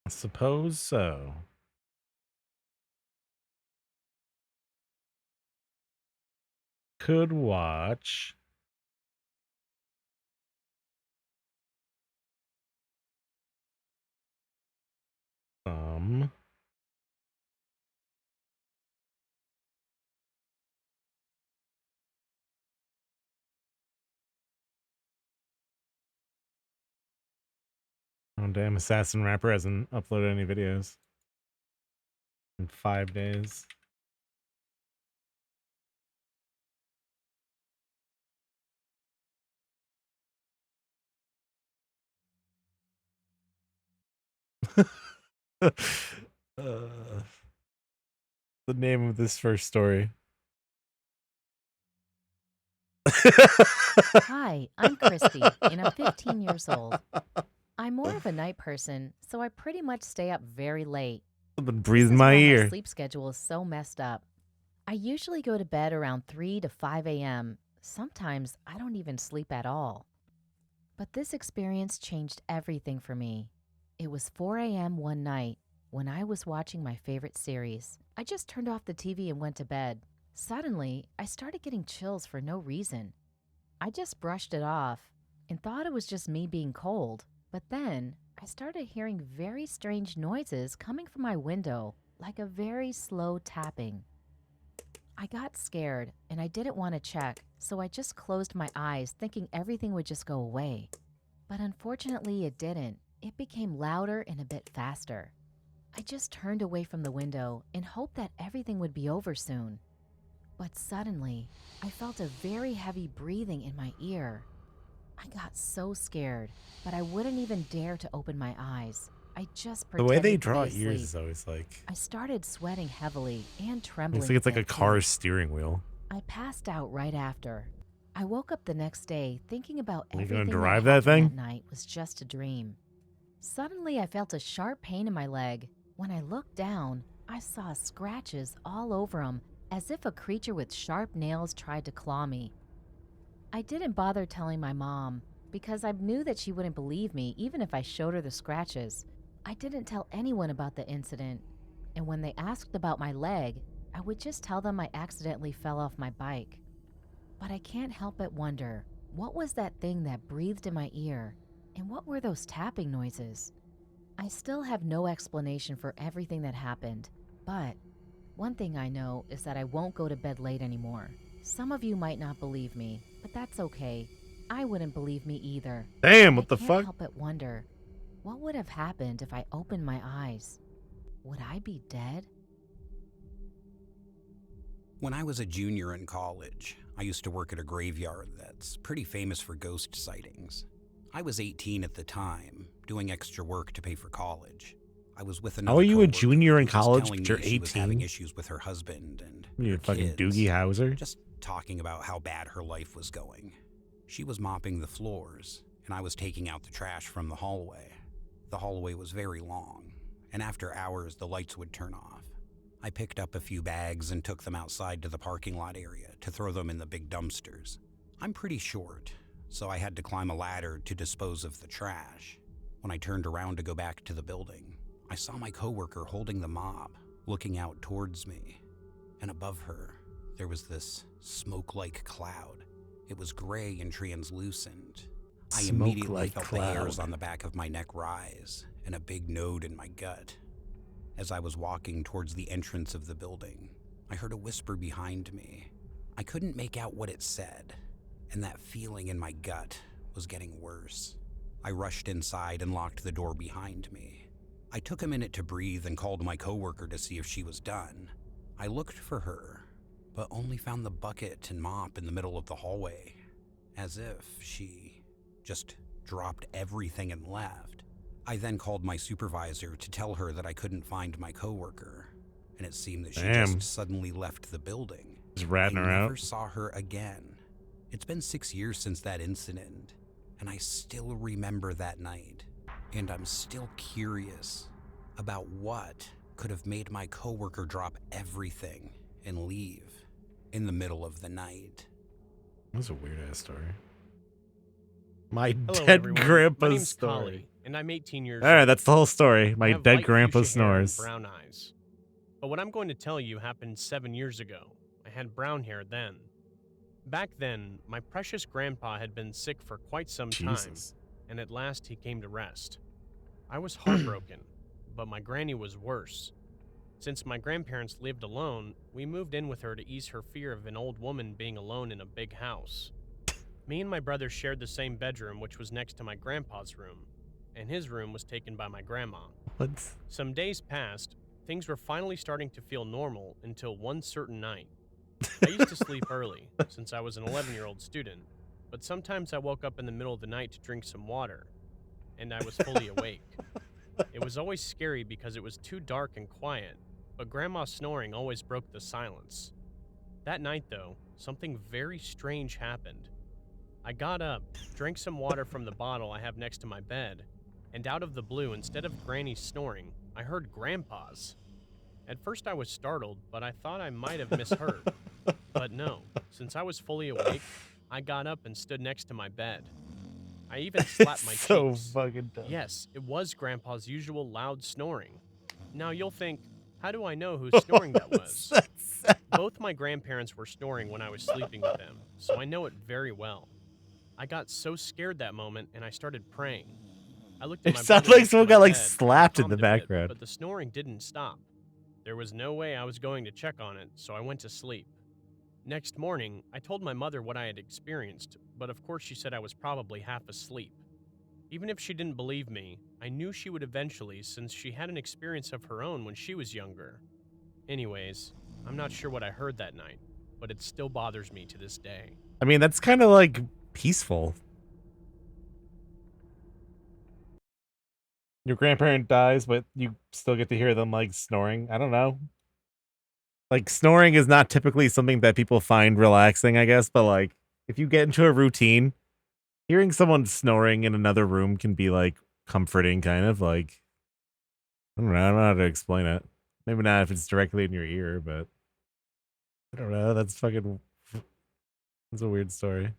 I suppose so. Could watch. Some. Oh damn, Assassin Rapper hasn't uploaded any videos in 5 days. The name of this first story. Hi, I'm Christy, and I'm 15 years old. I'm more of a night person, so I pretty much stay up very late. Something breathed This is my why ear. My sleep schedule is so messed up. I usually go to bed around 3 to 5 a.m. Sometimes I don't even sleep at all. But this experience changed everything for me. It was 4 a.m. one night when I was watching my favorite series. I just turned off the TV and went to bed. Suddenly, I started getting chills for no reason. I just brushed it off and thought it was just me being cold. But then I started hearing very strange noises coming from my window, like a very slow tapping. I got scared and I didn't want to check, so I just closed my eyes thinking everything would just go away. But unfortunately it didn't. It became louder and a bit faster. I just turned away from the window and hoped that everything would be over soon. But suddenly, I felt a very heavy breathing in my ear. I got so scared, but I wouldn't even dare to open my eyes. I just The pretended way they to draw be asleep. ears is always like. I started sweating heavily and trembling. Looks like it's like a bit, car's too. steering wheel. I passed out right after. I woke up the next day thinking about Are you everything gonna that drive happened that thing? that night was just a dream. Suddenly, I felt a sharp pain in my leg. When I looked down, I saw scratches all over him, as if a creature with sharp nails tried to claw me. I didn't bother telling my mom because I knew that she wouldn't believe me even if I showed her the scratches. I didn't tell anyone about the incident, and when they asked about my leg, I would just tell them I accidentally fell off my bike. But I can't help but wonder, what was that thing that breathed in my ear, and what were those tapping noises? I still have no explanation for everything that happened, but one thing I know is that I won't go to bed late anymore. Some of you might not believe me, but that's okay. I wouldn't believe me either. Damn, what I the can't fuck? help but wonder, what would have happened if I opened my eyes? Would I be dead? When I was a junior in college, I used to work at a graveyard that's pretty famous for ghost sightings. I was 18 at the time, doing extra work to pay for college. I was with another How are you a coworker junior in who was college, telling but you're me she was having 18? issues with her husband and You her fucking kids, Doogie Howser? just talking about how bad her life was going. She was mopping the floors, and I was taking out the trash from the hallway. The hallway was very long, and after hours the lights would turn off. I picked up a few bags and took them outside to the parking lot area to throw them in the big dumpsters. I'm pretty short, so I had to climb a ladder to dispose of the trash. When I turned around to go back to the building, I saw my coworker holding the mop, looking out towards me. And above her, there was this smoke-like cloud. It was gray and translucent. I immediately felt the hairs on the back of my neck rise and a big node in my gut. As I was walking towards the entrance of the building, I heard a whisper behind me. I couldn't make out what it said, and that feeling in my gut was getting worse. I rushed inside and locked the door behind me. I took a minute to breathe and called my coworker to see if she was done. I looked for her, but only found the bucket and mop in the middle of the hallway, as if she just dropped everything and left. I then called my supervisor to tell her that I couldn't find my coworker, and it seemed that she just suddenly left the building. Just ratting her I never out. saw her again. It's been 6 years since that incident, and I still remember that night. And I'm still curious about what could have made my coworker drop everything and leave in the middle of the night. That's a weird ass story. My Hello, dead everyone. grandpa's My name's story. Collie, and I'm 18 years All right, old. that's the whole story. I My have dead light grandpa fuchsia hair and snores. brown eyes. But what I'm going to tell you happened 7 years ago. I had brown hair then. Back then, my precious grandpa had been sick for quite some time, and at last he came to rest. I was heartbroken, but my granny was worse. Since my grandparents lived alone, we moved in with her to ease her fear of an old woman being alone in a big house. Me and my brother shared the same bedroom, which was next to my grandpa's room, and his room was taken by my grandma. What? Some days passed, things were finally starting to feel normal until one certain night. I used to sleep early, since I was an 11-year-old student, but sometimes I woke up in the middle of the night to drink some water, and I was fully awake. It was always scary because it was too dark and quiet, but Grandma's snoring always broke the silence. That night, though, something very strange happened. I got up, drank some water from the bottle I have next to my bed, and out of the blue, instead of Granny's snoring, I heard Grandpa's. At first I was startled, but I thought I might have misheard. But no, since I was fully awake, I got up and stood next to my bed. I even slapped my so cheeks. fucking dumb. Yes, it was Grandpa's usual loud snoring. Now you'll think, how do I know whose snoring that was? Both my grandparents were snoring when I was sleeping with them, so I know it very well. I got so scared that moment, and I started praying. I looked at It my sounds brother like next to someone my got like bed, and slapped in calmed the a bit, background. but the snoring didn't stop. There was no way I was going to check on it, so I went to sleep. Next morning, I told my mother what I had experienced, but of course she said I was probably half asleep. Even if she didn't believe me, I knew she would eventually, since she had an experience of her own when she was younger. Anyways, I'm not sure what I heard that night, but it still bothers me to this day. I mean, that's kind of like peaceful. Your grandparent dies, but you still get to hear them like snoring. I don't know. Like snoring is not typically something that people find relaxing, I guess, but like if you get into a routine, hearing someone snoring in another room can be like comforting, kind of like, I don't know how to explain it. Maybe not if it's directly in your ear, but I don't know. That's a weird story.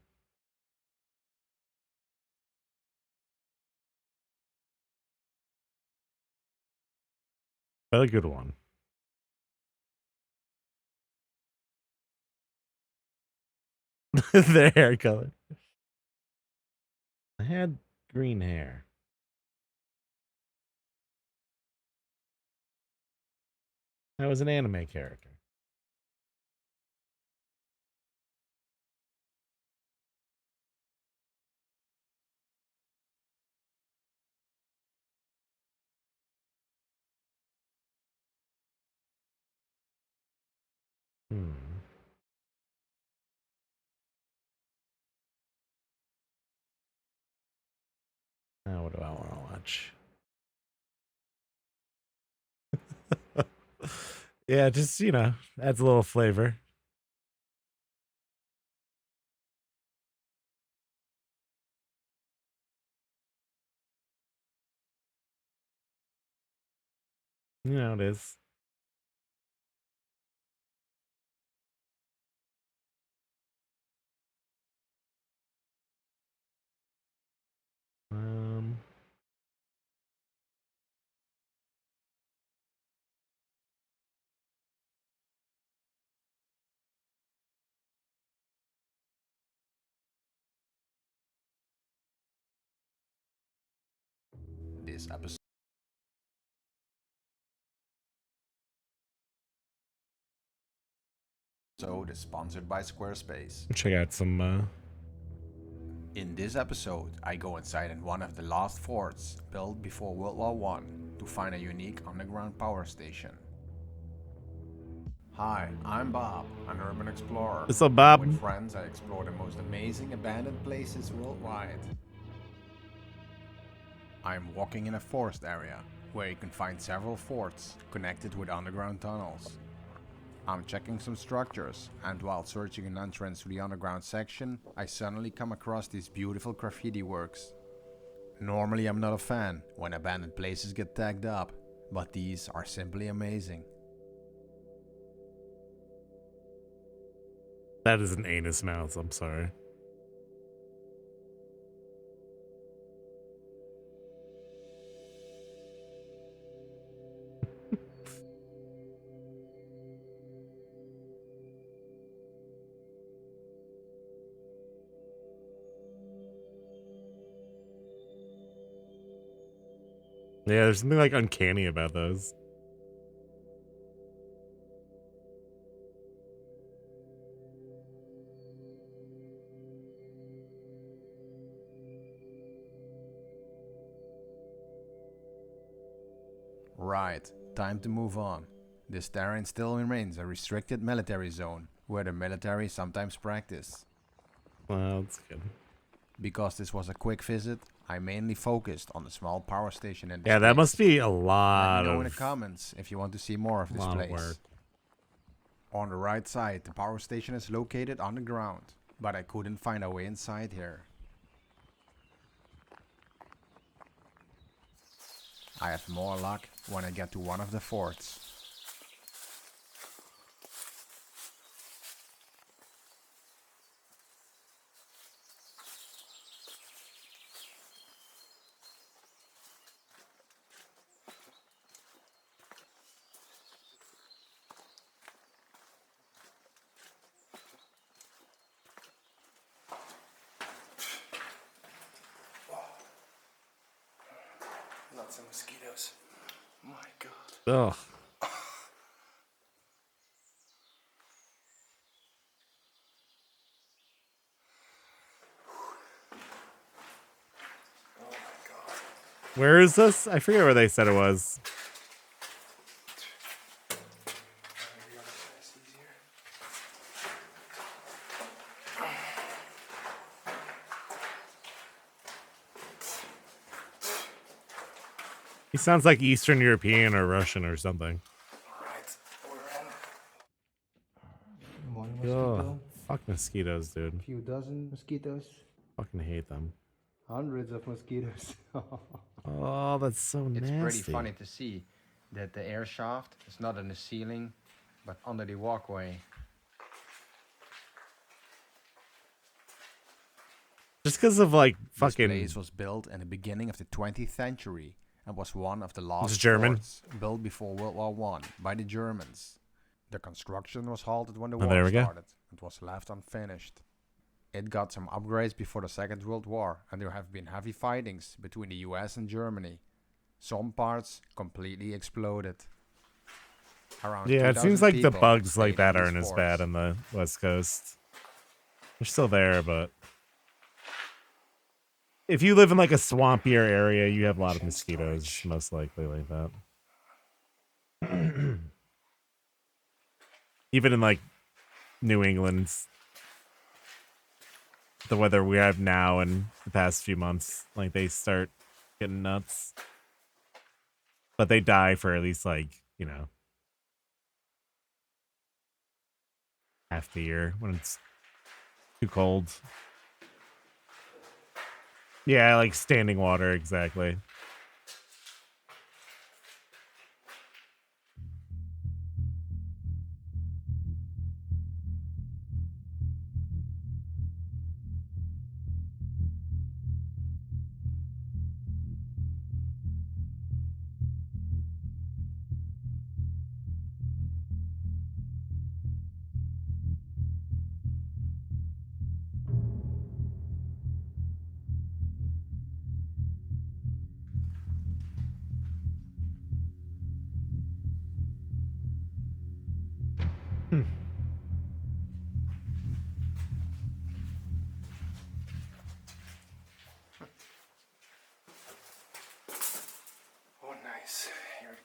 But a good one. Their hair color. I had green hair. I was an anime character. Now what do I want to watch? Yeah, just, you know, adds a little flavor. You know it is. This episode is sponsored by Squarespace. Check out some In this episode, I go inside in one of the last forts built before World War I to find a unique underground power station. Hi, I'm Bob, an urban explorer. What's up, Bob? With friends, I explore the most amazing abandoned places worldwide. I'm walking in a forest area, where you can find several forts connected with underground tunnels. I'm checking some structures, and while searching an entrance to the underground section, I suddenly come across these beautiful graffiti works. Normally I'm not a fan when abandoned places get tagged up, but these are simply amazing. That is an anus mouth, I'm sorry. Yeah, there's something like uncanny about those. Right, time to move on. This terrain still remains a restricted military zone, where the military sometimes practice. Well, that's good. Because this was a quick visit, I mainly focused on the small power station in this Yeah, that place. must be a lot Let me know of in the comments if you want to see more of this place. work. On the right side, the power station is located underground, but I couldn't find a way inside here. I have more luck when I get to one of the forts. Lots of mosquitoes. My God. Ugh. Oh my God. Where is this? I forget where they said it was. He sounds like Eastern European or Russian or something. Alright, we're in. One mosquito. Ugh, fuck mosquitoes, dude. A few dozen mosquitoes. Fucking hate them. Hundreds of mosquitoes. Oh, that's so nasty. It's pretty funny to see that the air shaft is not in the ceiling, but under the walkway. Just because of like fucking. This place was built in the beginning of the 20th century and was one of the last It's German. forts built before World War I by the Germans. The construction was halted when the Oh, war there we go. started and was left unfinished. It got some upgrades before the Second World War, and there have been heavy fightings between the US and Germany. Some parts completely exploded. Around Yeah, it 2,000 seems like the people bugs stayed like that in these aren't as forts. bad on the West Coast. They're still there, but if you live in like a swampier area, you have a lot of mosquitoes, most likely like that. Even in like New England, the weather we have now and the past few months, like they start getting nuts. But they die for at least like, you know, half the year when it's too cold. Yeah, like standing water, exactly.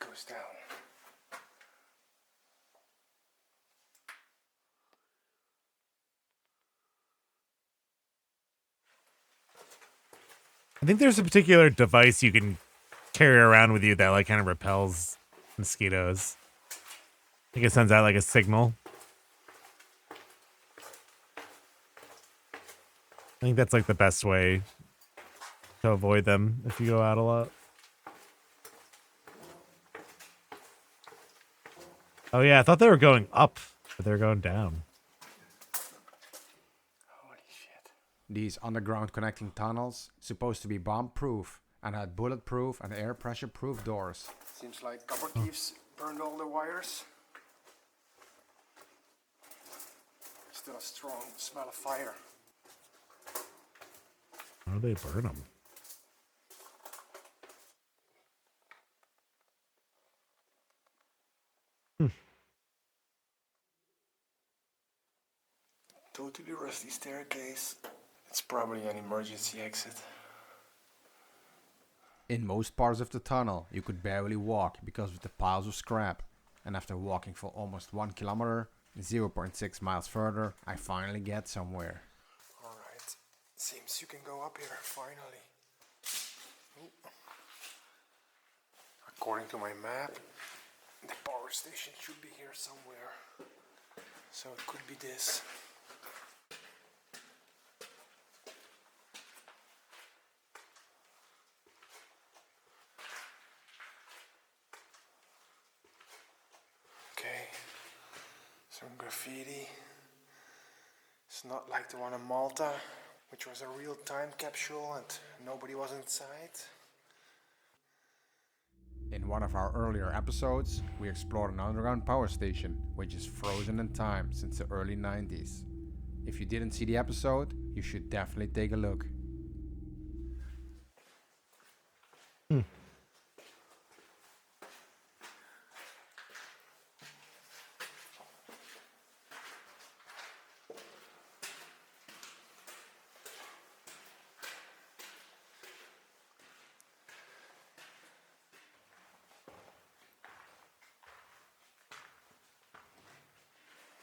goes down. I think there's a particular device you can carry around with you that like kind of repels mosquitoes. I think it sends out like a signal. I think that's like the best way to avoid them if you go out a lot. Oh yeah, I thought they were going up, but they're going down. These underground connecting tunnels supposed to be bomb-proof and had bulletproof and air pressure-proof doors. Seems like copper thieves burned all the wires. Still a strong smell of fire. How do they burn them? Totally rusty staircase. It's probably an emergency exit. In most parts of the tunnel, you could barely walk because of the piles of scrap. And after walking for almost 1 kilometer, 0.6 miles further, I finally get somewhere. Alright, seems you can go up here, finally. Ooh. According to my map, the power station should be here somewhere. So it could be this. Okay, some graffiti. It's not like the one in Malta, which was a real time capsule and nobody was inside. In one of our earlier episodes, we explored an underground power station, which is frozen in time since the early 90s. If you didn't see the episode, you should definitely take a look.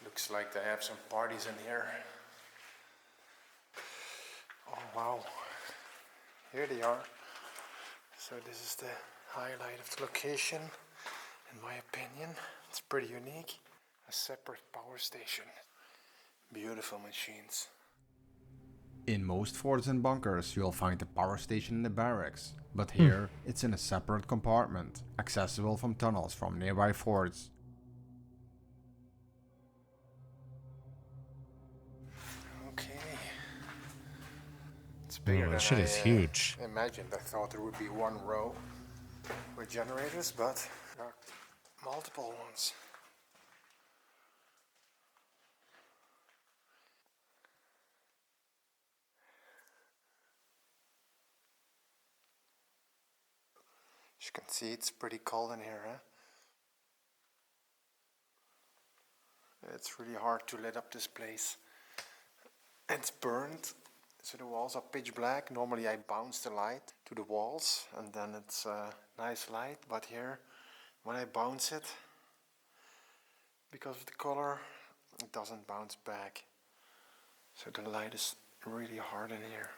Looks like they have some parties in here. Oh wow, here they are. So this is the highlight of the location, in my opinion. It's pretty unique. A separate power station. Beautiful machines. In most forts and bunkers, you'll find the power station in the barracks, but here it's in a separate compartment, accessible from tunnels from nearby forts. Okay. It's bigger than shit is huge. Imagined. I thought there would be one row with generators, but there are multiple ones. As you can see, it's pretty cold in here, huh? It's really hard to lit up this place. It's burned, so the walls are pitch black. Normally I bounce the light to the walls and then it's a nice light, but here when I bounce it, because of the color, it doesn't bounce back. So the light is really hard in here.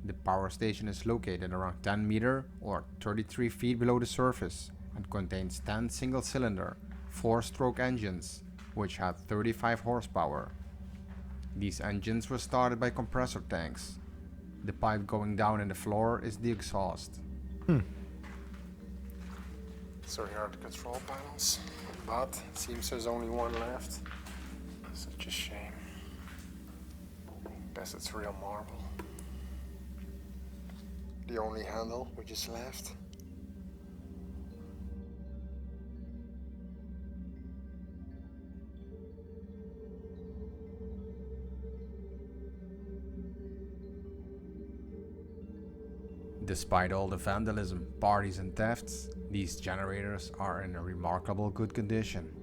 The power station is located around 10 meters or 33 feet below the surface and contains 10 single-cylinder, 4-stroke engines, which had 35 horsepower. These engines were started by compressor tanks. The pipe going down in the floor is the exhaust. So here are the control panels, but it seems there's only one left. Such a shame. Guess it's real marble. The only handle which is left. Despite all the vandalism, parties and thefts, these generators are in a remarkable good condition.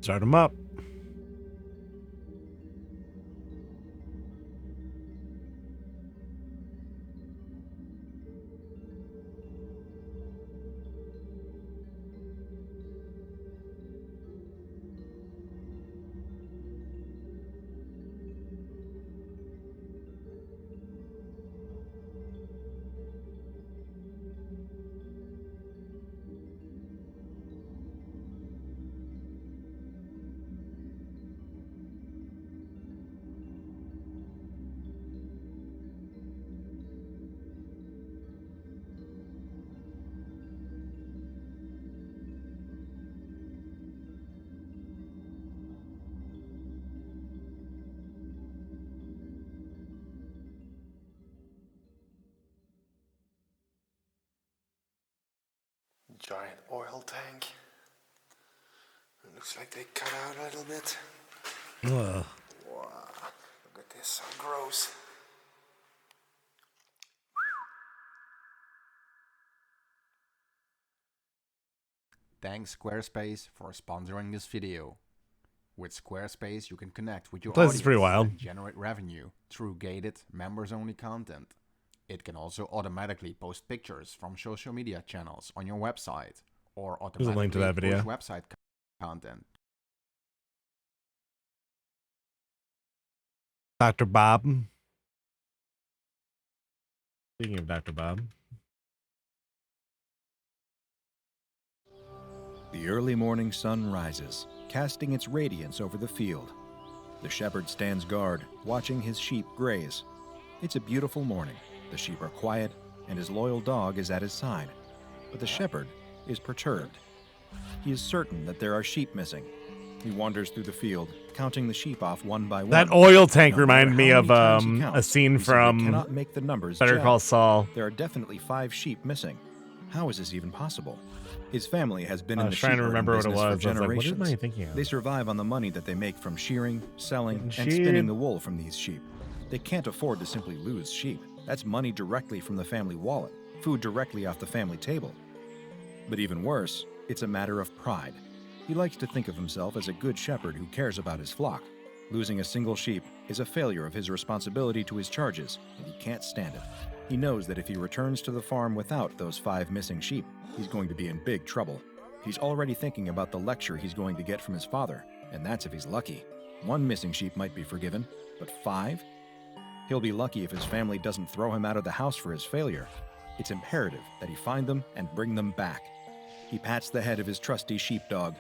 Start him up. Giant oil tank. It looks like they cut out a little bit. Ugh. Wow. Look at this, so gross. Thanks Squarespace for sponsoring this video. With Squarespace, you can connect with your Plus, audience it's pretty wild. and generate revenue through gated, members-only content. It can also automatically post pictures from social media channels on your website, or There's a link to that automatically video. push website content. Dr. Bob. Speaking of Dr. Bob. The early morning sun rises, casting its radiance over the field. The shepherd stands guard, watching his sheep graze. It's a beautiful morning. The sheep are quiet, and his loyal dog is at his side. But the shepherd is perturbed. He is certain that there are sheep missing. He wanders through the field, counting the sheep off one by one. That oil tank No reminded matter me how of many times he counts, a scene he simply from cannot make the numbers Better gel. Call Saul. There are definitely 5 sheep missing. How is this even possible? His family has been I in was the trying sheep to remember what it business for was. I was like, what generations. am I thinking of? They survive on the money that they make from shearing, selling, and Sheep. spinning the wool from these sheep. They can't afford to simply lose sheep. That's money directly from the family wallet, food directly off the family table. But even worse, it's a matter of pride. He likes to think of himself as a good shepherd who cares about his flock. Losing a single sheep is a failure of his responsibility to his charges, and he can't stand it. He knows that if he returns to the farm without those 5 missing sheep, he's going to be in big trouble. He's already thinking about the lecture he's going to get from his father, and that's if he's lucky. 1 missing sheep might be forgiven, but 5? He'll be lucky if his family doesn't throw him out of the house for his failure. It's imperative that he find them and bring them back. He pats the head of his trusty sheepdog.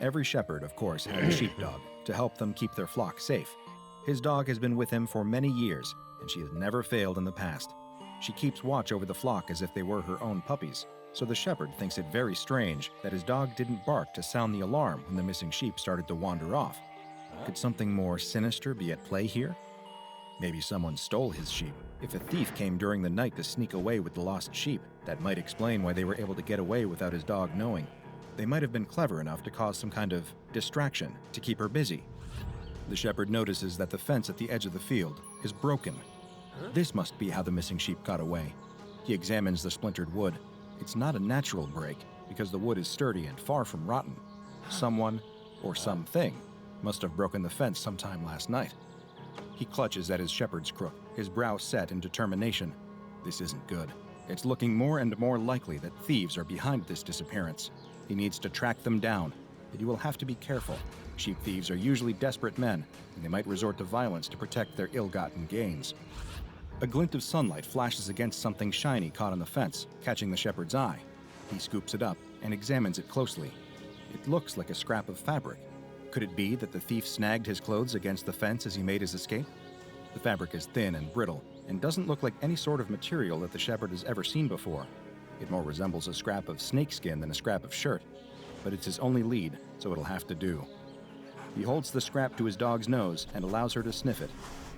Every shepherd, of course, had a sheepdog to help them keep their flock safe. His dog has been with him for many years, and she has never failed in the past. She keeps watch over the flock as if they were her own puppies, so the shepherd thinks it very strange that his dog didn't bark to sound the alarm when the missing sheep started to wander off. Could something more sinister be at play here? Maybe someone stole his sheep. If a thief came during the night to sneak away with the lost sheep, that might explain why they were able to get away without his dog knowing. They might have been clever enough to cause some kind of distraction to keep her busy. The shepherd notices that the fence at the edge of the field is broken. This must be how the missing sheep got away. He examines the splintered wood. It's not a natural break because the wood is sturdy and far from rotten. Someone, or something, must have broken the fence sometime last night. He clutches at his shepherd's crook, his brow set in determination. This isn't good. It's looking more and more likely that thieves are behind this disappearance. He needs to track them down, but he will have to be careful. Sheep thieves are usually desperate men, and they might resort to violence to protect their ill-gotten gains. A glint of sunlight flashes against something shiny caught on the fence, catching the shepherd's eye. He scoops it up and examines it closely. It looks like a scrap of fabric. Could it be that the thief snagged his clothes against the fence as he made his escape? The fabric is thin and brittle, and doesn't look like any sort of material that the shepherd has ever seen before. It more resembles a scrap of snakeskin than a scrap of shirt, but it's his only lead, so it'll have to do. He holds the scrap to his dog's nose and allows her to sniff it.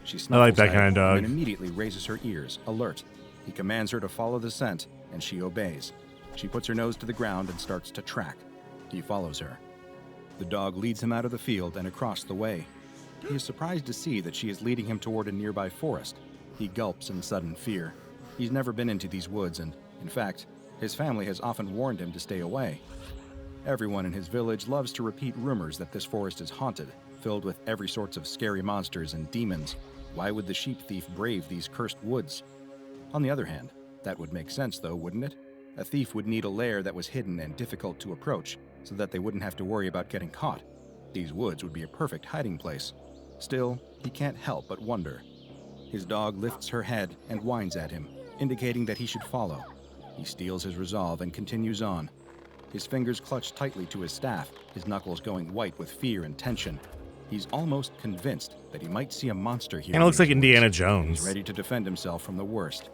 She I like snuffles that at kind it of dog. and immediately raises her ears, alert. He commands her to follow the scent, and she obeys. She puts her nose to the ground and starts to track. He follows her. The dog leads him out of the field and across the way. He is surprised to see that she is leading him toward a nearby forest. He gulps in sudden fear. He's never been into these woods, and, in fact, his family has often warned him to stay away. Everyone in his village loves to repeat rumors that this forest is haunted, filled with every sorts of scary monsters and demons. Why would the sheep thief brave these cursed woods? On the other hand, that would make sense though, wouldn't it? A thief would need a lair that was hidden and difficult to approach, so that they wouldn't have to worry about getting caught. These woods would be a perfect hiding place. Still, he can't help but wonder. His dog lifts her head and whines at him, indicating that he should follow. He steels his resolve and continues on. His fingers clutch tightly to his staff, his knuckles going white with fear and tension. He's almost convinced that he might see a monster here. Kinda looks like Indiana Jones. He's ready to defend himself from the worst.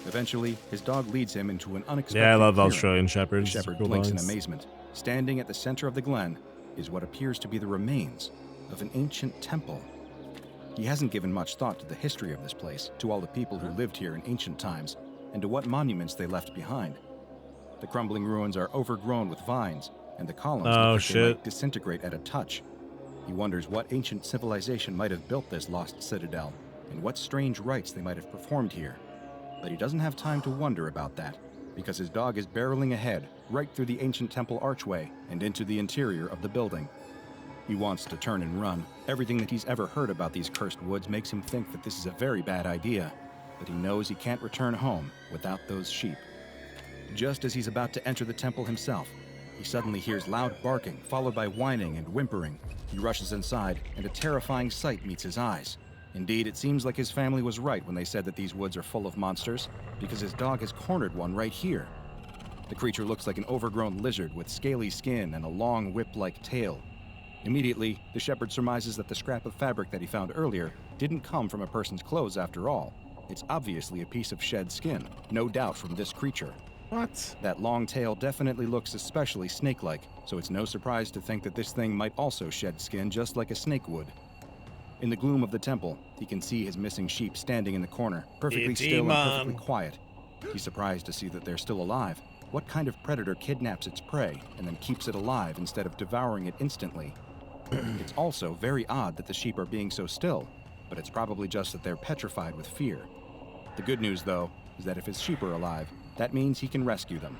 Eventually, his dog leads him into an unexpected Yeah, I love clearing. Australian Shepherds. The shepherd Cool blinks in dogs. amazement. Standing at the center of the glen is what appears to be the remains of an ancient temple. He hasn't given much thought to the history of this place, to all the people who lived here in ancient times, and to what monuments they left behind. The crumbling ruins are overgrown with vines, and the columns look like they might disintegrate at a touch. He wonders what ancient civilization might have built this lost citadel, and what strange rites they might have performed here. But he doesn't have time to wonder about that, because his dog is barreling ahead, right through the ancient temple archway and into the interior of the building. He wants to turn and run. Everything that he's ever heard about these cursed woods makes him think that this is a very bad idea, but he knows he can't return home without those sheep. Just as he's about to enter the temple himself, he suddenly hears loud barking, followed by whining and whimpering. He rushes inside, and a terrifying sight meets his eyes. Indeed, it seems like his family was right when they said that these woods are full of monsters, because his dog has cornered one right here. The creature looks like an overgrown lizard with scaly skin and a long whip-like tail. Immediately, the shepherd surmises that the scrap of fabric that he found earlier didn't come from a person's clothes after all. It's obviously a piece of shed skin, no doubt from this creature. What? That long tail definitely looks especially snake-like, so it's no surprise to think that this thing might also shed skin just like a snake would. In the gloom of the temple, he can see his missing sheep standing in the corner, perfectly still and perfectly quiet. He's surprised to see that they're still alive. What kind of predator kidnaps its prey and then keeps it alive instead of devouring it instantly? It's also very odd that the sheep are being so still, but it's probably just that they're petrified with fear. The good news, though, is that if his sheep are alive, that means he can rescue them.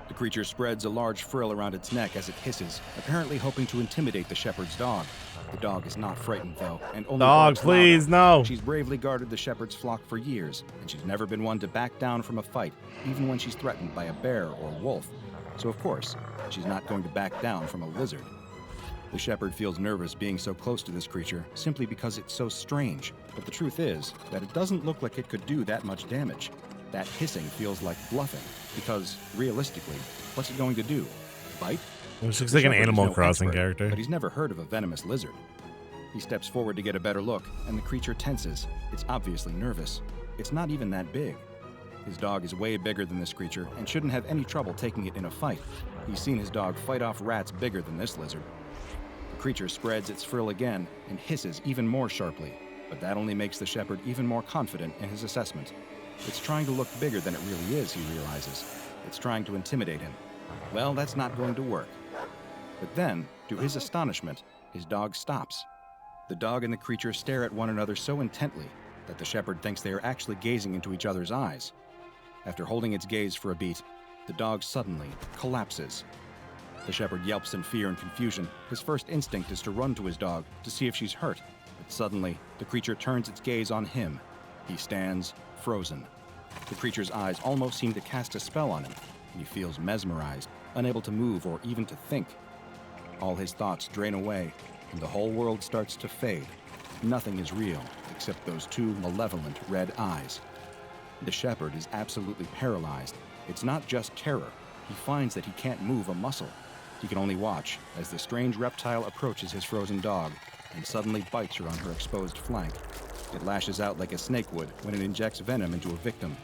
The creature spreads a large frill around its neck as it hisses, apparently hoping to intimidate the shepherd's dog. The dog is not frightened, though, and only Dog, barks please, louder. no. She's bravely guarded the shepherd's flock for years, and she's never been one to back down from a fight, even when she's threatened by a bear or wolf. So, of course, she's not going to back down from a lizard. The shepherd feels nervous being so close to this creature, simply because it's so strange. But the truth is that it doesn't look like it could do that much damage. That hissing feels like bluffing, because, realistically, what's it going to do? Bite? This looks The like an shepherd is Animal no Crossing expert, character. But he's never heard of a venomous lizard. He steps forward to get a better look, and the creature tenses. It's obviously nervous. It's not even that big. His dog is way bigger than this creature and shouldn't have any trouble taking it in a fight. He's seen his dog fight off rats bigger than this lizard. The creature spreads its frill again and hisses even more sharply, but that only makes the shepherd even more confident in his assessment. It's trying to look bigger than it really is, he realizes. It's trying to intimidate him. Well, that's not going to work. But then, to his astonishment, his dog stops. The dog and the creature stare at one another so intently that the shepherd thinks they are actually gazing into each other's eyes. After holding its gaze for a beat, the dog suddenly collapses. The shepherd yelps in fear and confusion. His first instinct is to run to his dog to see if she's hurt. But suddenly, the creature turns its gaze on him. He stands frozen. The creature's eyes almost seem to cast a spell on him, and he feels mesmerized, unable to move or even to think. All his thoughts drain away, and the whole world starts to fade. Nothing is real except those two malevolent red eyes. The shepherd is absolutely paralyzed. It's not just terror. He finds that he can't move a muscle. He can only watch as the strange reptile approaches his frozen dog and suddenly bites her on her exposed flank. It lashes out like a snake would when it injects venom into a victim.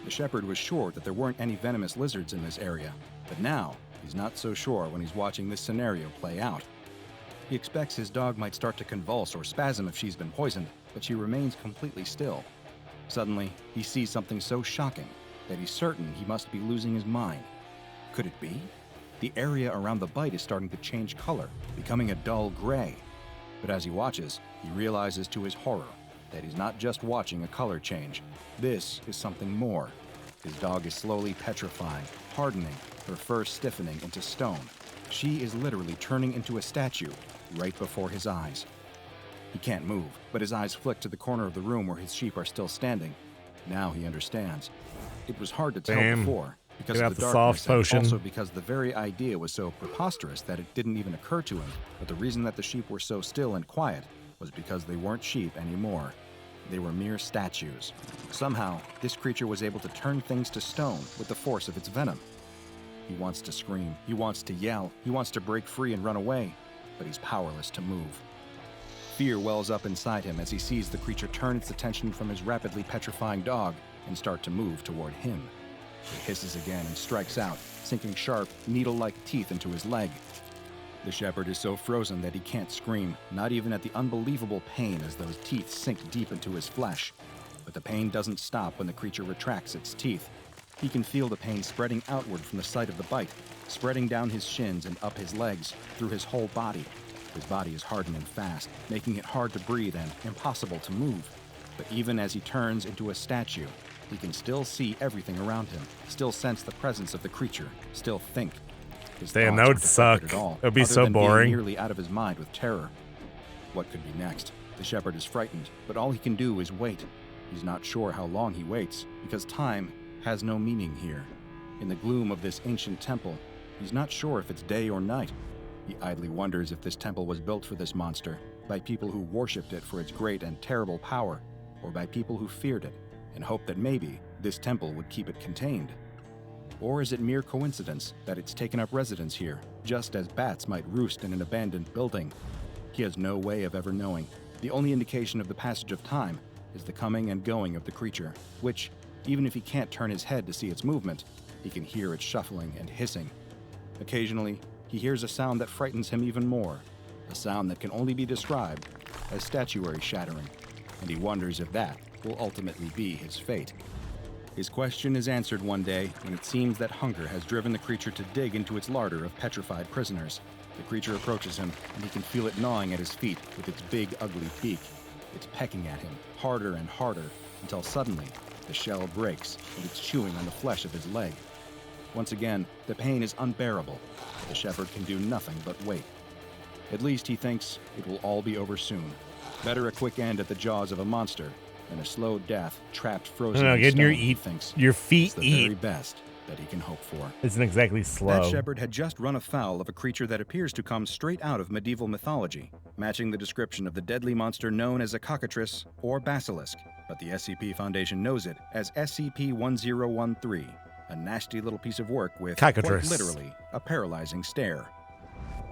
The shepherd was sure that there weren't any venomous lizards in this area, but now he's not so sure when he's watching this scenario play out. He expects his dog might start to convulse or spasm if she's been poisoned, but she remains completely still. Suddenly, he sees something so shocking that he's certain he must be losing his mind. Could it be? The area around the bite is starting to change color, becoming a dull gray. But as he watches, he realizes to his horror that he's not just watching a color change. This is something more. His dog is slowly petrifying, hardening, her fur stiffening into stone. She is literally turning into a statue right before his eyes. He can't move, but his eyes flick to the corner of the room where his sheep are still standing. Now he understands. It was hard to tell Damn. before, because Get of out the the darkness, soft and potion. also because the very idea was so preposterous that it didn't even occur to him. But the reason that the sheep were so still and quiet was because they weren't sheep anymore. They were mere statues. Somehow, this creature was able to turn things to stone with the force of its venom. He wants to scream, he wants to yell, he wants to break free and run away, but he's powerless to move. Fear wells up inside him as he sees the creature turn its attention from his rapidly petrifying dog and start to move toward him. It hisses again and strikes out, sinking sharp, needle-like teeth into his leg. The shepherd is so frozen that he can't scream, not even at the unbelievable pain as those teeth sink deep into his flesh. But the pain doesn't stop when the creature retracts its teeth. He can feel the pain spreading outward from the site of the bite, spreading down his shins and up his legs, through his whole body. His body is hardening fast, making it hard to breathe and impossible to move. But even as he turns into a statue, he can still see everything around him, still sense the presence of the creature, still think. His Damn, that thoughts would aren't suck. affected at all, That would be other so than being boring. nearly out of his mind with terror. What could be next? The shepherd is frightened, but all he can do is wait. He's not sure how long he waits, because time has no meaning here. In the gloom of this ancient temple, he's not sure if it's day or night. He idly wonders if this temple was built for this monster, by people who worshipped it for its great and terrible power, or by people who feared it, and hoped that maybe this temple would keep it contained. Or is it mere coincidence that it's taken up residence here, just as bats might roost in an abandoned building? He has no way of ever knowing. The only indication of the passage of time is the coming and going of the creature, which, even if he can't turn his head to see its movement, he can hear its shuffling and hissing. Occasionally, he hears a sound that frightens him even more, a sound that can only be described as statuary shattering, and he wonders if that will ultimately be his fate. His question is answered one day when it seems that hunger has driven the creature to dig into its larder of petrified prisoners. The creature approaches him, and he can feel it gnawing at his feet with its big, ugly beak. It's pecking at him, harder and harder, until suddenly the shell breaks and it's chewing on the flesh of his leg. Once again, the pain is unbearable. The shepherd can do nothing but wait. At least he thinks it will all be over soon. Better a quick end at the jaws of a monster than a slow death, trapped, frozen in getting stone. He thinks your feet it's the eat very best that he can hope for. isn't exactly slow. That shepherd had just run afoul of a creature that appears to come straight out of medieval mythology, matching the description of the deadly monster known as a cockatrice or basilisk, but the SCP Foundation knows it as SCP-1013, a nasty little piece of work with, quite Cockatrice. literally, a paralyzing stare.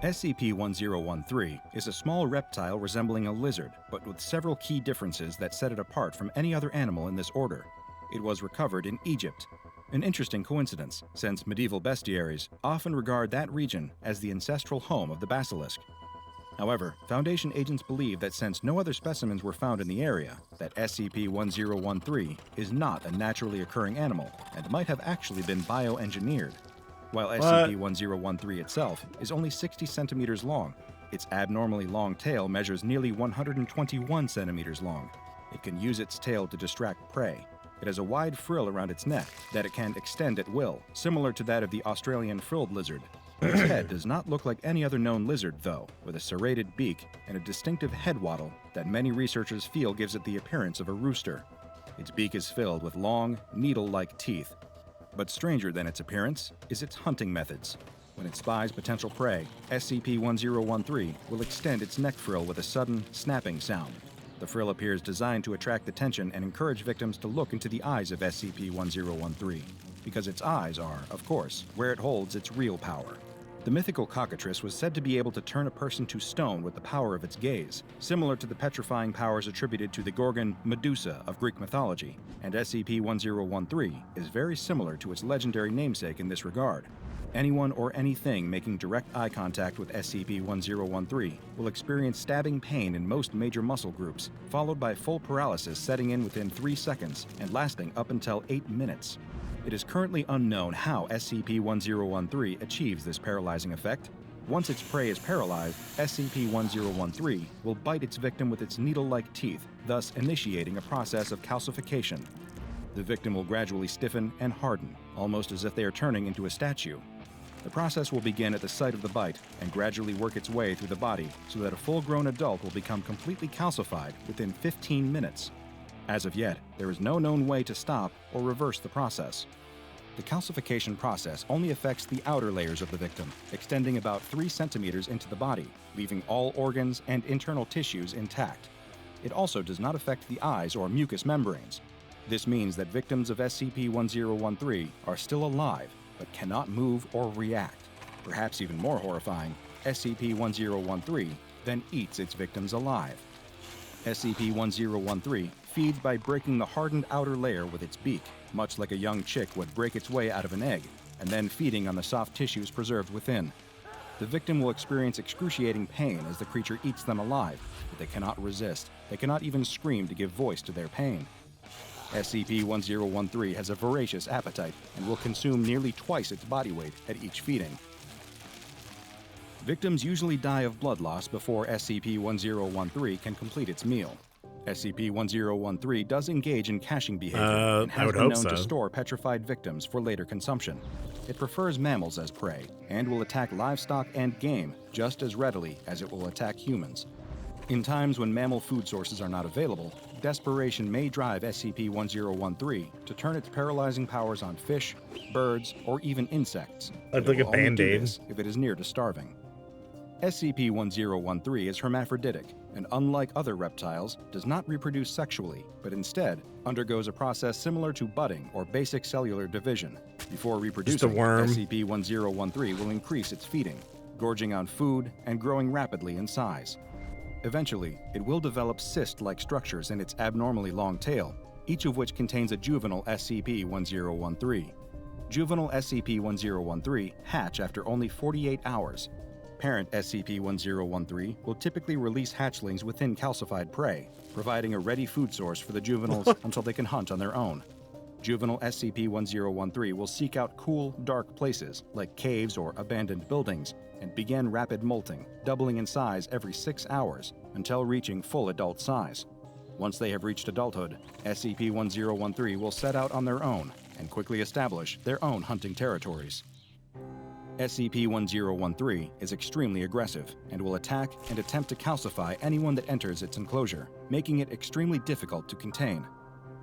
SCP-1013 is a small reptile resembling a lizard, but with several key differences that set it apart from any other animal in this order. It was recovered in Egypt. An interesting coincidence, since medieval bestiaries often regard that region as the ancestral home of the basilisk. However, Foundation agents believe that since no other specimens were found in the area, that SCP-1013 is not a naturally occurring animal and might have actually been bioengineered. While SCP-1013 itself is only 60 centimeters long, its abnormally long tail measures nearly 121 centimeters long. It can use its tail to distract prey. It has a wide frill around its neck that it can extend at will, similar to that of the Australian frilled lizard. Its head does not look like any other known lizard, though, with a serrated beak and a distinctive head waddle that many researchers feel gives it the appearance of a rooster. Its beak is filled with long, needle-like teeth. But stranger than its appearance is its hunting methods. When it spies potential prey, SCP-1013 will extend its neck frill with a sudden, snapping sound. The frill appears designed to attract attention and encourage victims to look into the eyes of SCP-1013, because its eyes are, of course, where it holds its real power. The mythical cockatrice was said to be able to turn a person to stone with the power of its gaze, similar to the petrifying powers attributed to the Gorgon Medusa of Greek mythology, and SCP-1013 is very similar to its legendary namesake in this regard. Anyone or anything making direct eye contact with SCP-1013 will experience stabbing pain in most major muscle groups, followed by full paralysis setting in within 3 seconds and lasting up until 8 minutes. It is currently unknown how SCP-1013 achieves this paralyzing effect. Once its prey is paralyzed, SCP-1013 will bite its victim with its needle-like teeth, thus initiating a process of calcification. The victim will gradually stiffen and harden, almost as if they are turning into a statue. The process will begin at the site of the bite and gradually work its way through the body so that a full-grown adult will become completely calcified within 15 minutes. As of yet, there is no known way to stop or reverse the process. The calcification process only affects the outer layers of the victim, extending about 3 centimeters into the body, leaving all organs and internal tissues intact. It also does not affect the eyes or mucous membranes. This means that victims of SCP-1013 are still alive, but cannot move or react. Perhaps even more horrifying, SCP-1013 then eats its victims alive. SCP-1013 feeds by breaking the hardened outer layer with its beak, much like a young chick would break its way out of an egg, and then feeding on the soft tissues preserved within. The victim will experience excruciating pain as the creature eats them alive, but they cannot resist. They cannot even scream to give voice to their pain. SCP-1013 has a voracious appetite and will consume nearly twice its body weight at each feeding. Victims usually die of blood loss before SCP-1013 can complete its meal. SCP-1013 does engage in caching behavior and has been known to store petrified victims for later consumption. It prefers mammals as prey and will attack livestock and game just as readily as it will attack humans. In times when mammal food sources are not available, desperation may drive SCP-1013 to turn its paralyzing powers on fish, birds, or even insects. I'd like a Band-Aid if it is near to starving. SCP-1013 is hermaphroditic and, unlike other reptiles, does not reproduce sexually, but instead undergoes a process similar to budding or basic cellular division. Before reproducing, SCP-1013 will increase its feeding, gorging on food and growing rapidly in size. Eventually, it will develop cyst-like structures in its abnormally long tail, each of which contains a juvenile SCP-1013. Juvenile SCP-1013 hatch after only 48 hours. Parent SCP-1013 will typically release hatchlings within calcified prey, providing a ready food source for the juveniles until they can hunt on their own. Juvenile SCP-1013 will seek out cool, dark places like caves or abandoned buildings and begin rapid molting, doubling in size every 6 hours until reaching full adult size. Once they have reached adulthood, SCP-1013 will set out on their own and quickly establish their own hunting territories. SCP-1013 is extremely aggressive and will attack and attempt to calcify anyone that enters its enclosure, making it extremely difficult to contain.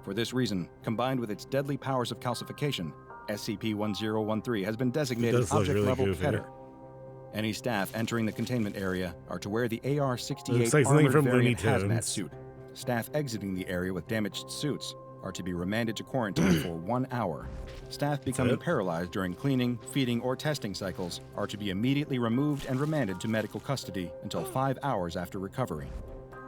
For this reason, combined with its deadly powers of calcification, SCP-1013 has been designated Object-Level Keter. Any staff entering the containment area are to wear the AR-68 armored variant hazmat suit. Staff exiting the area with damaged suits are to be remanded to quarantine for 1 hour. Staff becoming paralyzed during cleaning, feeding, or testing cycles are to be immediately removed and remanded to medical custody until 5 hours after recovery.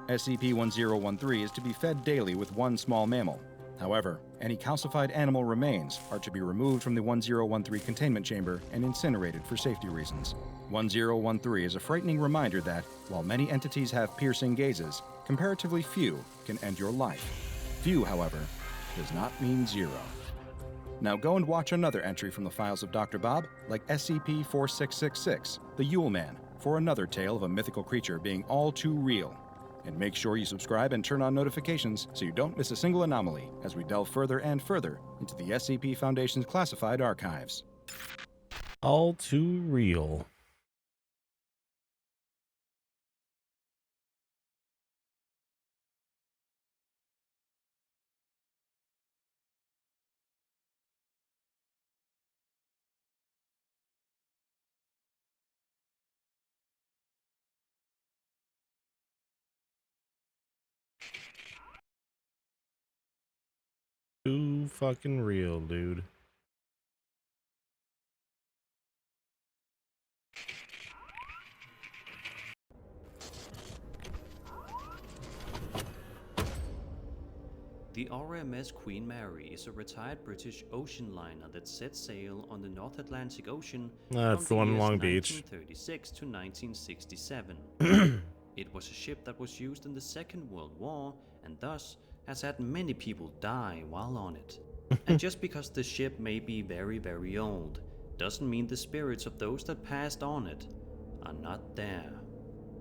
SCP-1013 is to be fed daily with 1 small mammal. However, any calcified animal remains are to be removed from the 1013 containment chamber and incinerated for safety reasons. 1013 is a frightening reminder that, while many entities have piercing gazes, comparatively few can end your life. Few, however, does not mean 0. Now go and watch another entry from the files of Dr. Bob, like SCP-4666, the Yule Man, for another tale of a mythical creature being all too real. And make sure you subscribe and turn on notifications so you don't miss a single anomaly as we delve further and further into the SCP Foundation's classified archives. All too real. Too fucking real, dude. The RMS Queen Mary is a retired British ocean liner that set sail on the North Atlantic Ocean That's the from one in years Long Beach. 1936 to 1967. It was a ship that was used in the Second World War and thus has had many people die while on it. And just because the ship may be very, very old, doesn't mean the spirits of those that passed on it are not there.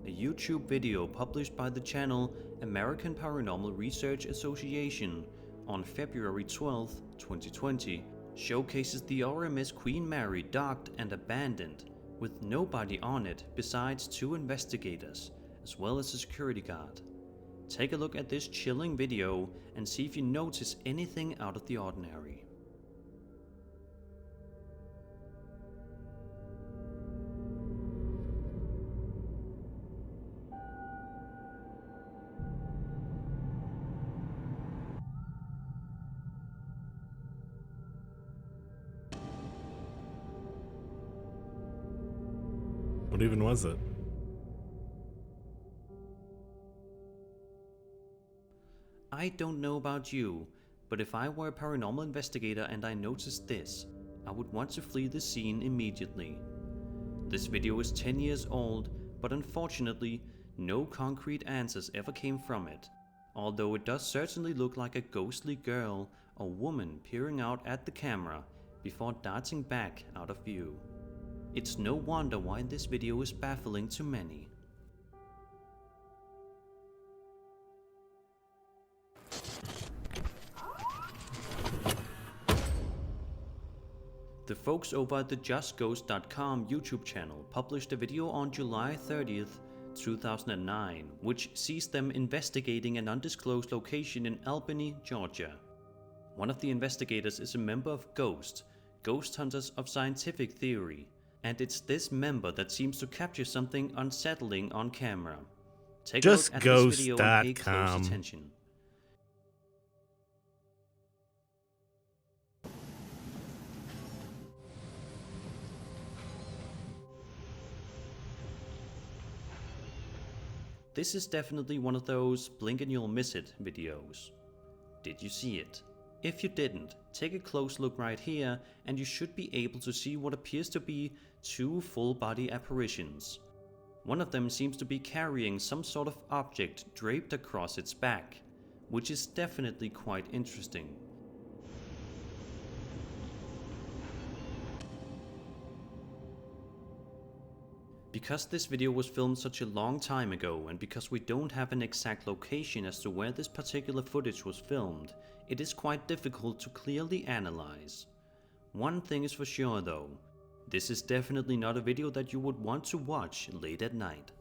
A YouTube video published by the channel American Paranormal Research Association on February 12, 2020, showcases the RMS Queen Mary docked and abandoned, with nobody on it besides 2 investigators, as well as a security guard. Take a look at this chilling video and see if you notice anything out of the ordinary. What even was it? I don't know about you, but if I were a paranormal investigator and I noticed this, I would want to flee the scene immediately. This video is 10 years old, but unfortunately, no concrete answers ever came from it, although it does certainly look like a ghostly girl or woman peering out at the camera before darting back out of view. It's no wonder why this video is baffling to many. The folks over at the JustGhost.com YouTube channel published a video on July 30th, 2009, which sees them investigating an undisclosed location in Albany, Georgia. One of the investigators is a member of GHOST, Ghost Hunters of Scientific Theory, and it's this member that seems to capture something unsettling on camera. Take a look at this video and pay close attention. This is definitely one of those blink and you'll miss it videos. Did you see it? If you didn't, take a close look right here and you should be able to see what appears to be 2 full-body apparitions. One of them seems to be carrying some sort of object draped across its back, which is definitely quite interesting. Because this video was filmed such a long time ago and because we don't have an exact location as to where this particular footage was filmed, it is quite difficult to clearly analyze. One thing is for sure though, this is definitely not a video that you would want to watch late at night.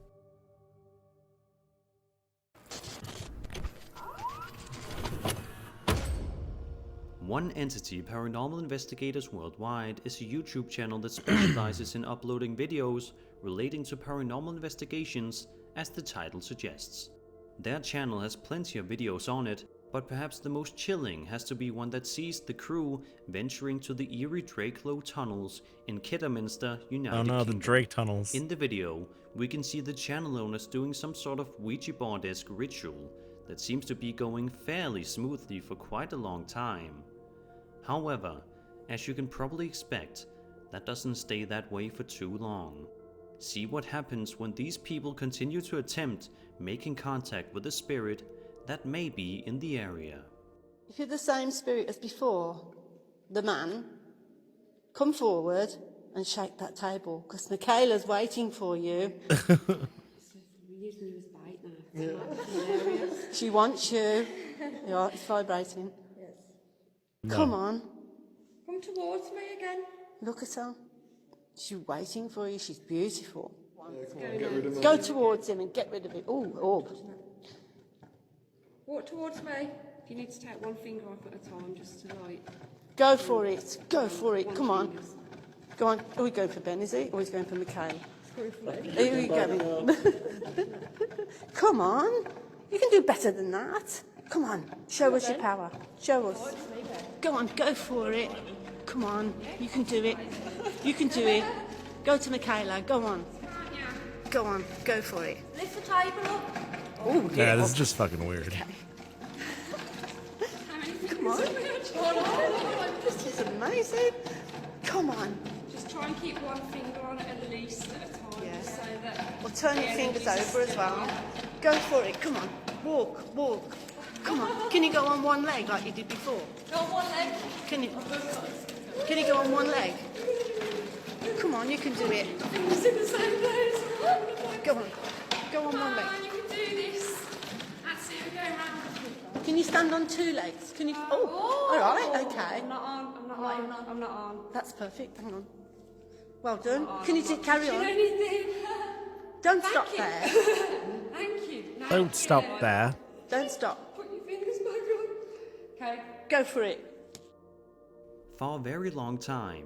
One Entity Paranormal Investigators Worldwide is a YouTube channel that specializes in uploading videos relating to paranormal investigations, as the title suggests. Their channel has plenty of videos on it, but perhaps the most chilling has to be one that sees the crew venturing to the eerie Drakelow tunnels in Kidderminster, United Kingdom. The Drake tunnels. In the video, we can see the channel owners doing some sort of Ouija board-esque ritual that seems to be going fairly smoothly for quite a long time. However, as you can probably expect, that doesn't stay that way for too long. See what happens when these people continue to attempt making contact with a spirit that may be in the area. If you're the same spirit as before, the man, come forward and shake that table, because Michaela's waiting for you. She wants you. Yeah, it's vibrating. Yes. No. Come on. Come towards me again. Look at her. She's waiting for you. She's beautiful. Yeah, go towards him and get rid of it. Oh, orb. Walk towards me. You need to take one finger off at a time, just to like. Go for it. Go for it. Come on. Go on. Are we going for Ben, is he? Or is he going for Michaela? Here we go. Come on. You can do better than that. Come on. Show us your power. Show us. Go on. Go for it. Come on. You can do it. You can do it. Go to Michaela. Go on. Go on. Go for it. Lift the table up. Oh, yeah. This is just fucking weird. Okay. Come on. This is amazing. Come on. Just try and keep one finger on it at least at a time. Yeah. So that. Or turn your fingers over as well. Go for it. Come on. Walk. Walk. Come on. Can you go on one leg like you did before? Go on one leg. Can you go on one leg? Come on, you can do it. It's in the same place. Go on. Go on one leg. You can do this. That's it. We're going round. Can you stand on two legs? Can you? Oh, all right, okay. I'm not on. I'm not on. That's perfect. Hang on. Well done. Can you carry on? Anything. Don't stop there. Thank you. Now Don't stop there. Don't stop. Put your fingers back on. Okay. Go for it. For a very long time,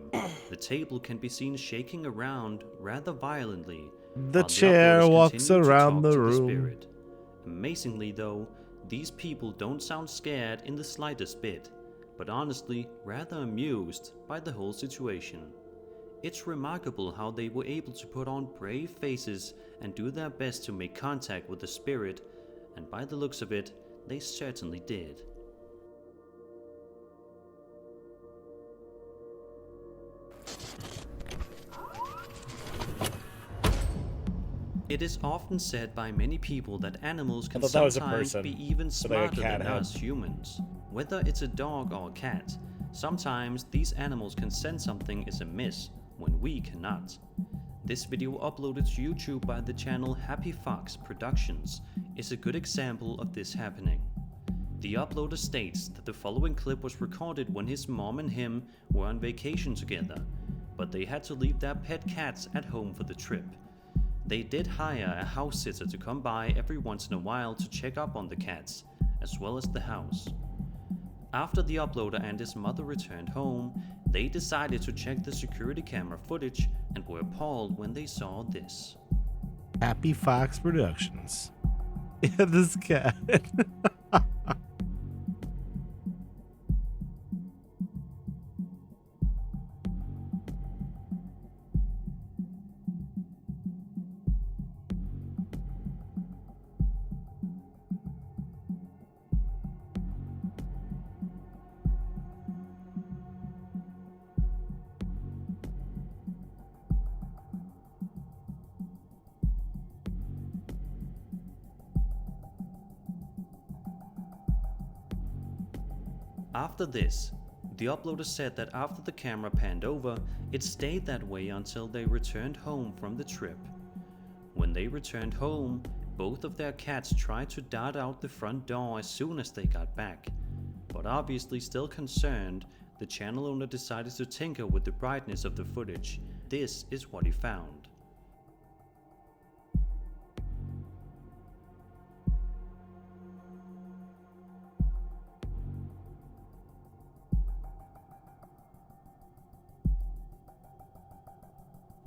the table can be seen shaking around rather violently. The while chair uploaders walks continue to around talk the to room. spirit. Amazingly though, these people don't sound scared in the slightest bit, but honestly rather amused by the whole situation. It's remarkable how they were able to put on brave faces and do their best to make contact with the spirit, and by the looks of it, they certainly did. It is often said by many people that animals can thought that was a sometimes person be even with, like, a smarter cat than head. us humans. Whether it's a dog or a cat, sometimes these animals can sense something is amiss when we cannot. This video uploaded to YouTube by the channel Happy Fox Productions is a good example of this happening. The uploader states that the following clip was recorded when his mom and him were on vacation together, but they had to leave their pet cats at home for the trip. They did hire a house sitter to come by every once in a while to check up on the cats, as well as the house. After the uploader and his mother returned home, they decided to check the security camera footage and were appalled when they saw this. Happy Fox Productions. Yeah, this cat. After this, the uploader said that after the camera panned over, it stayed that way until they returned home from the trip. When they returned home, both of their cats tried to dart out the front door as soon as they got back. But obviously still concerned, the channel owner decided to tinker with the brightness of the footage. This is what he found.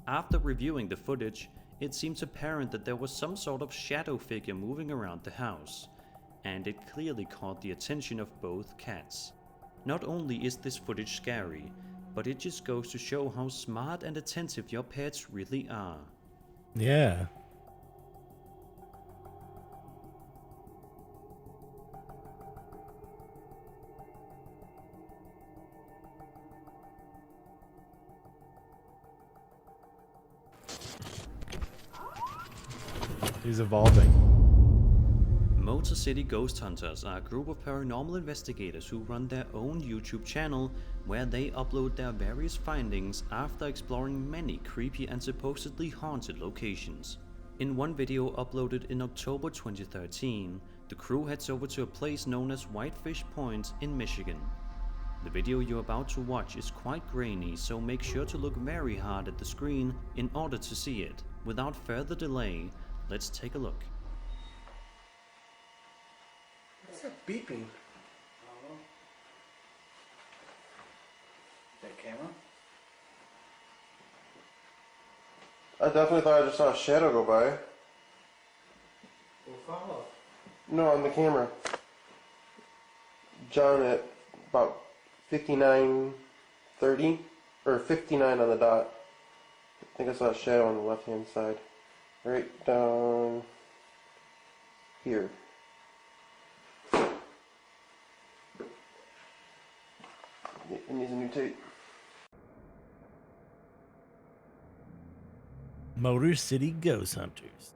After reviewing the footage, it seems apparent that there was some sort of shadow figure moving around the house, and it clearly caught the attention of both cats. Not only is this footage scary, but it just goes to show how smart and attentive your pets really are. Yeah. He's evolving. Motor City Ghost Hunters are a group of paranormal investigators who run their own YouTube channel where they upload their various findings after exploring many creepy and supposedly haunted locations. In one video uploaded in October 2013, the crew heads over to a place known as Whitefish Point in Michigan. The video you're about to watch is quite grainy, so make sure to look very hard at the screen in order to see it. Without further delay, let's take a look. What's that beeping? That camera? I definitely thought I just saw a shadow go by. We'll follow. No, on the camera. John at about 59:30 or 59 on the dot. I think I saw a shadow on the left-hand side, right down here. It needs a new tape. Motor City Ghost Hunters.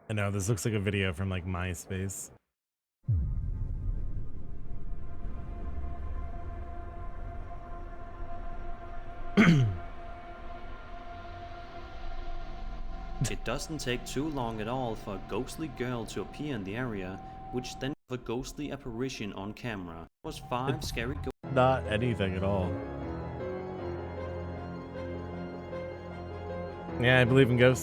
I know, this looks like a video from like MySpace. It doesn't take too long at all for a ghostly girl to appear in the area, which then a ghostly apparition on camera. It was 5 scary ghosts. Not anything at all. Yeah, I believe in ghosts now.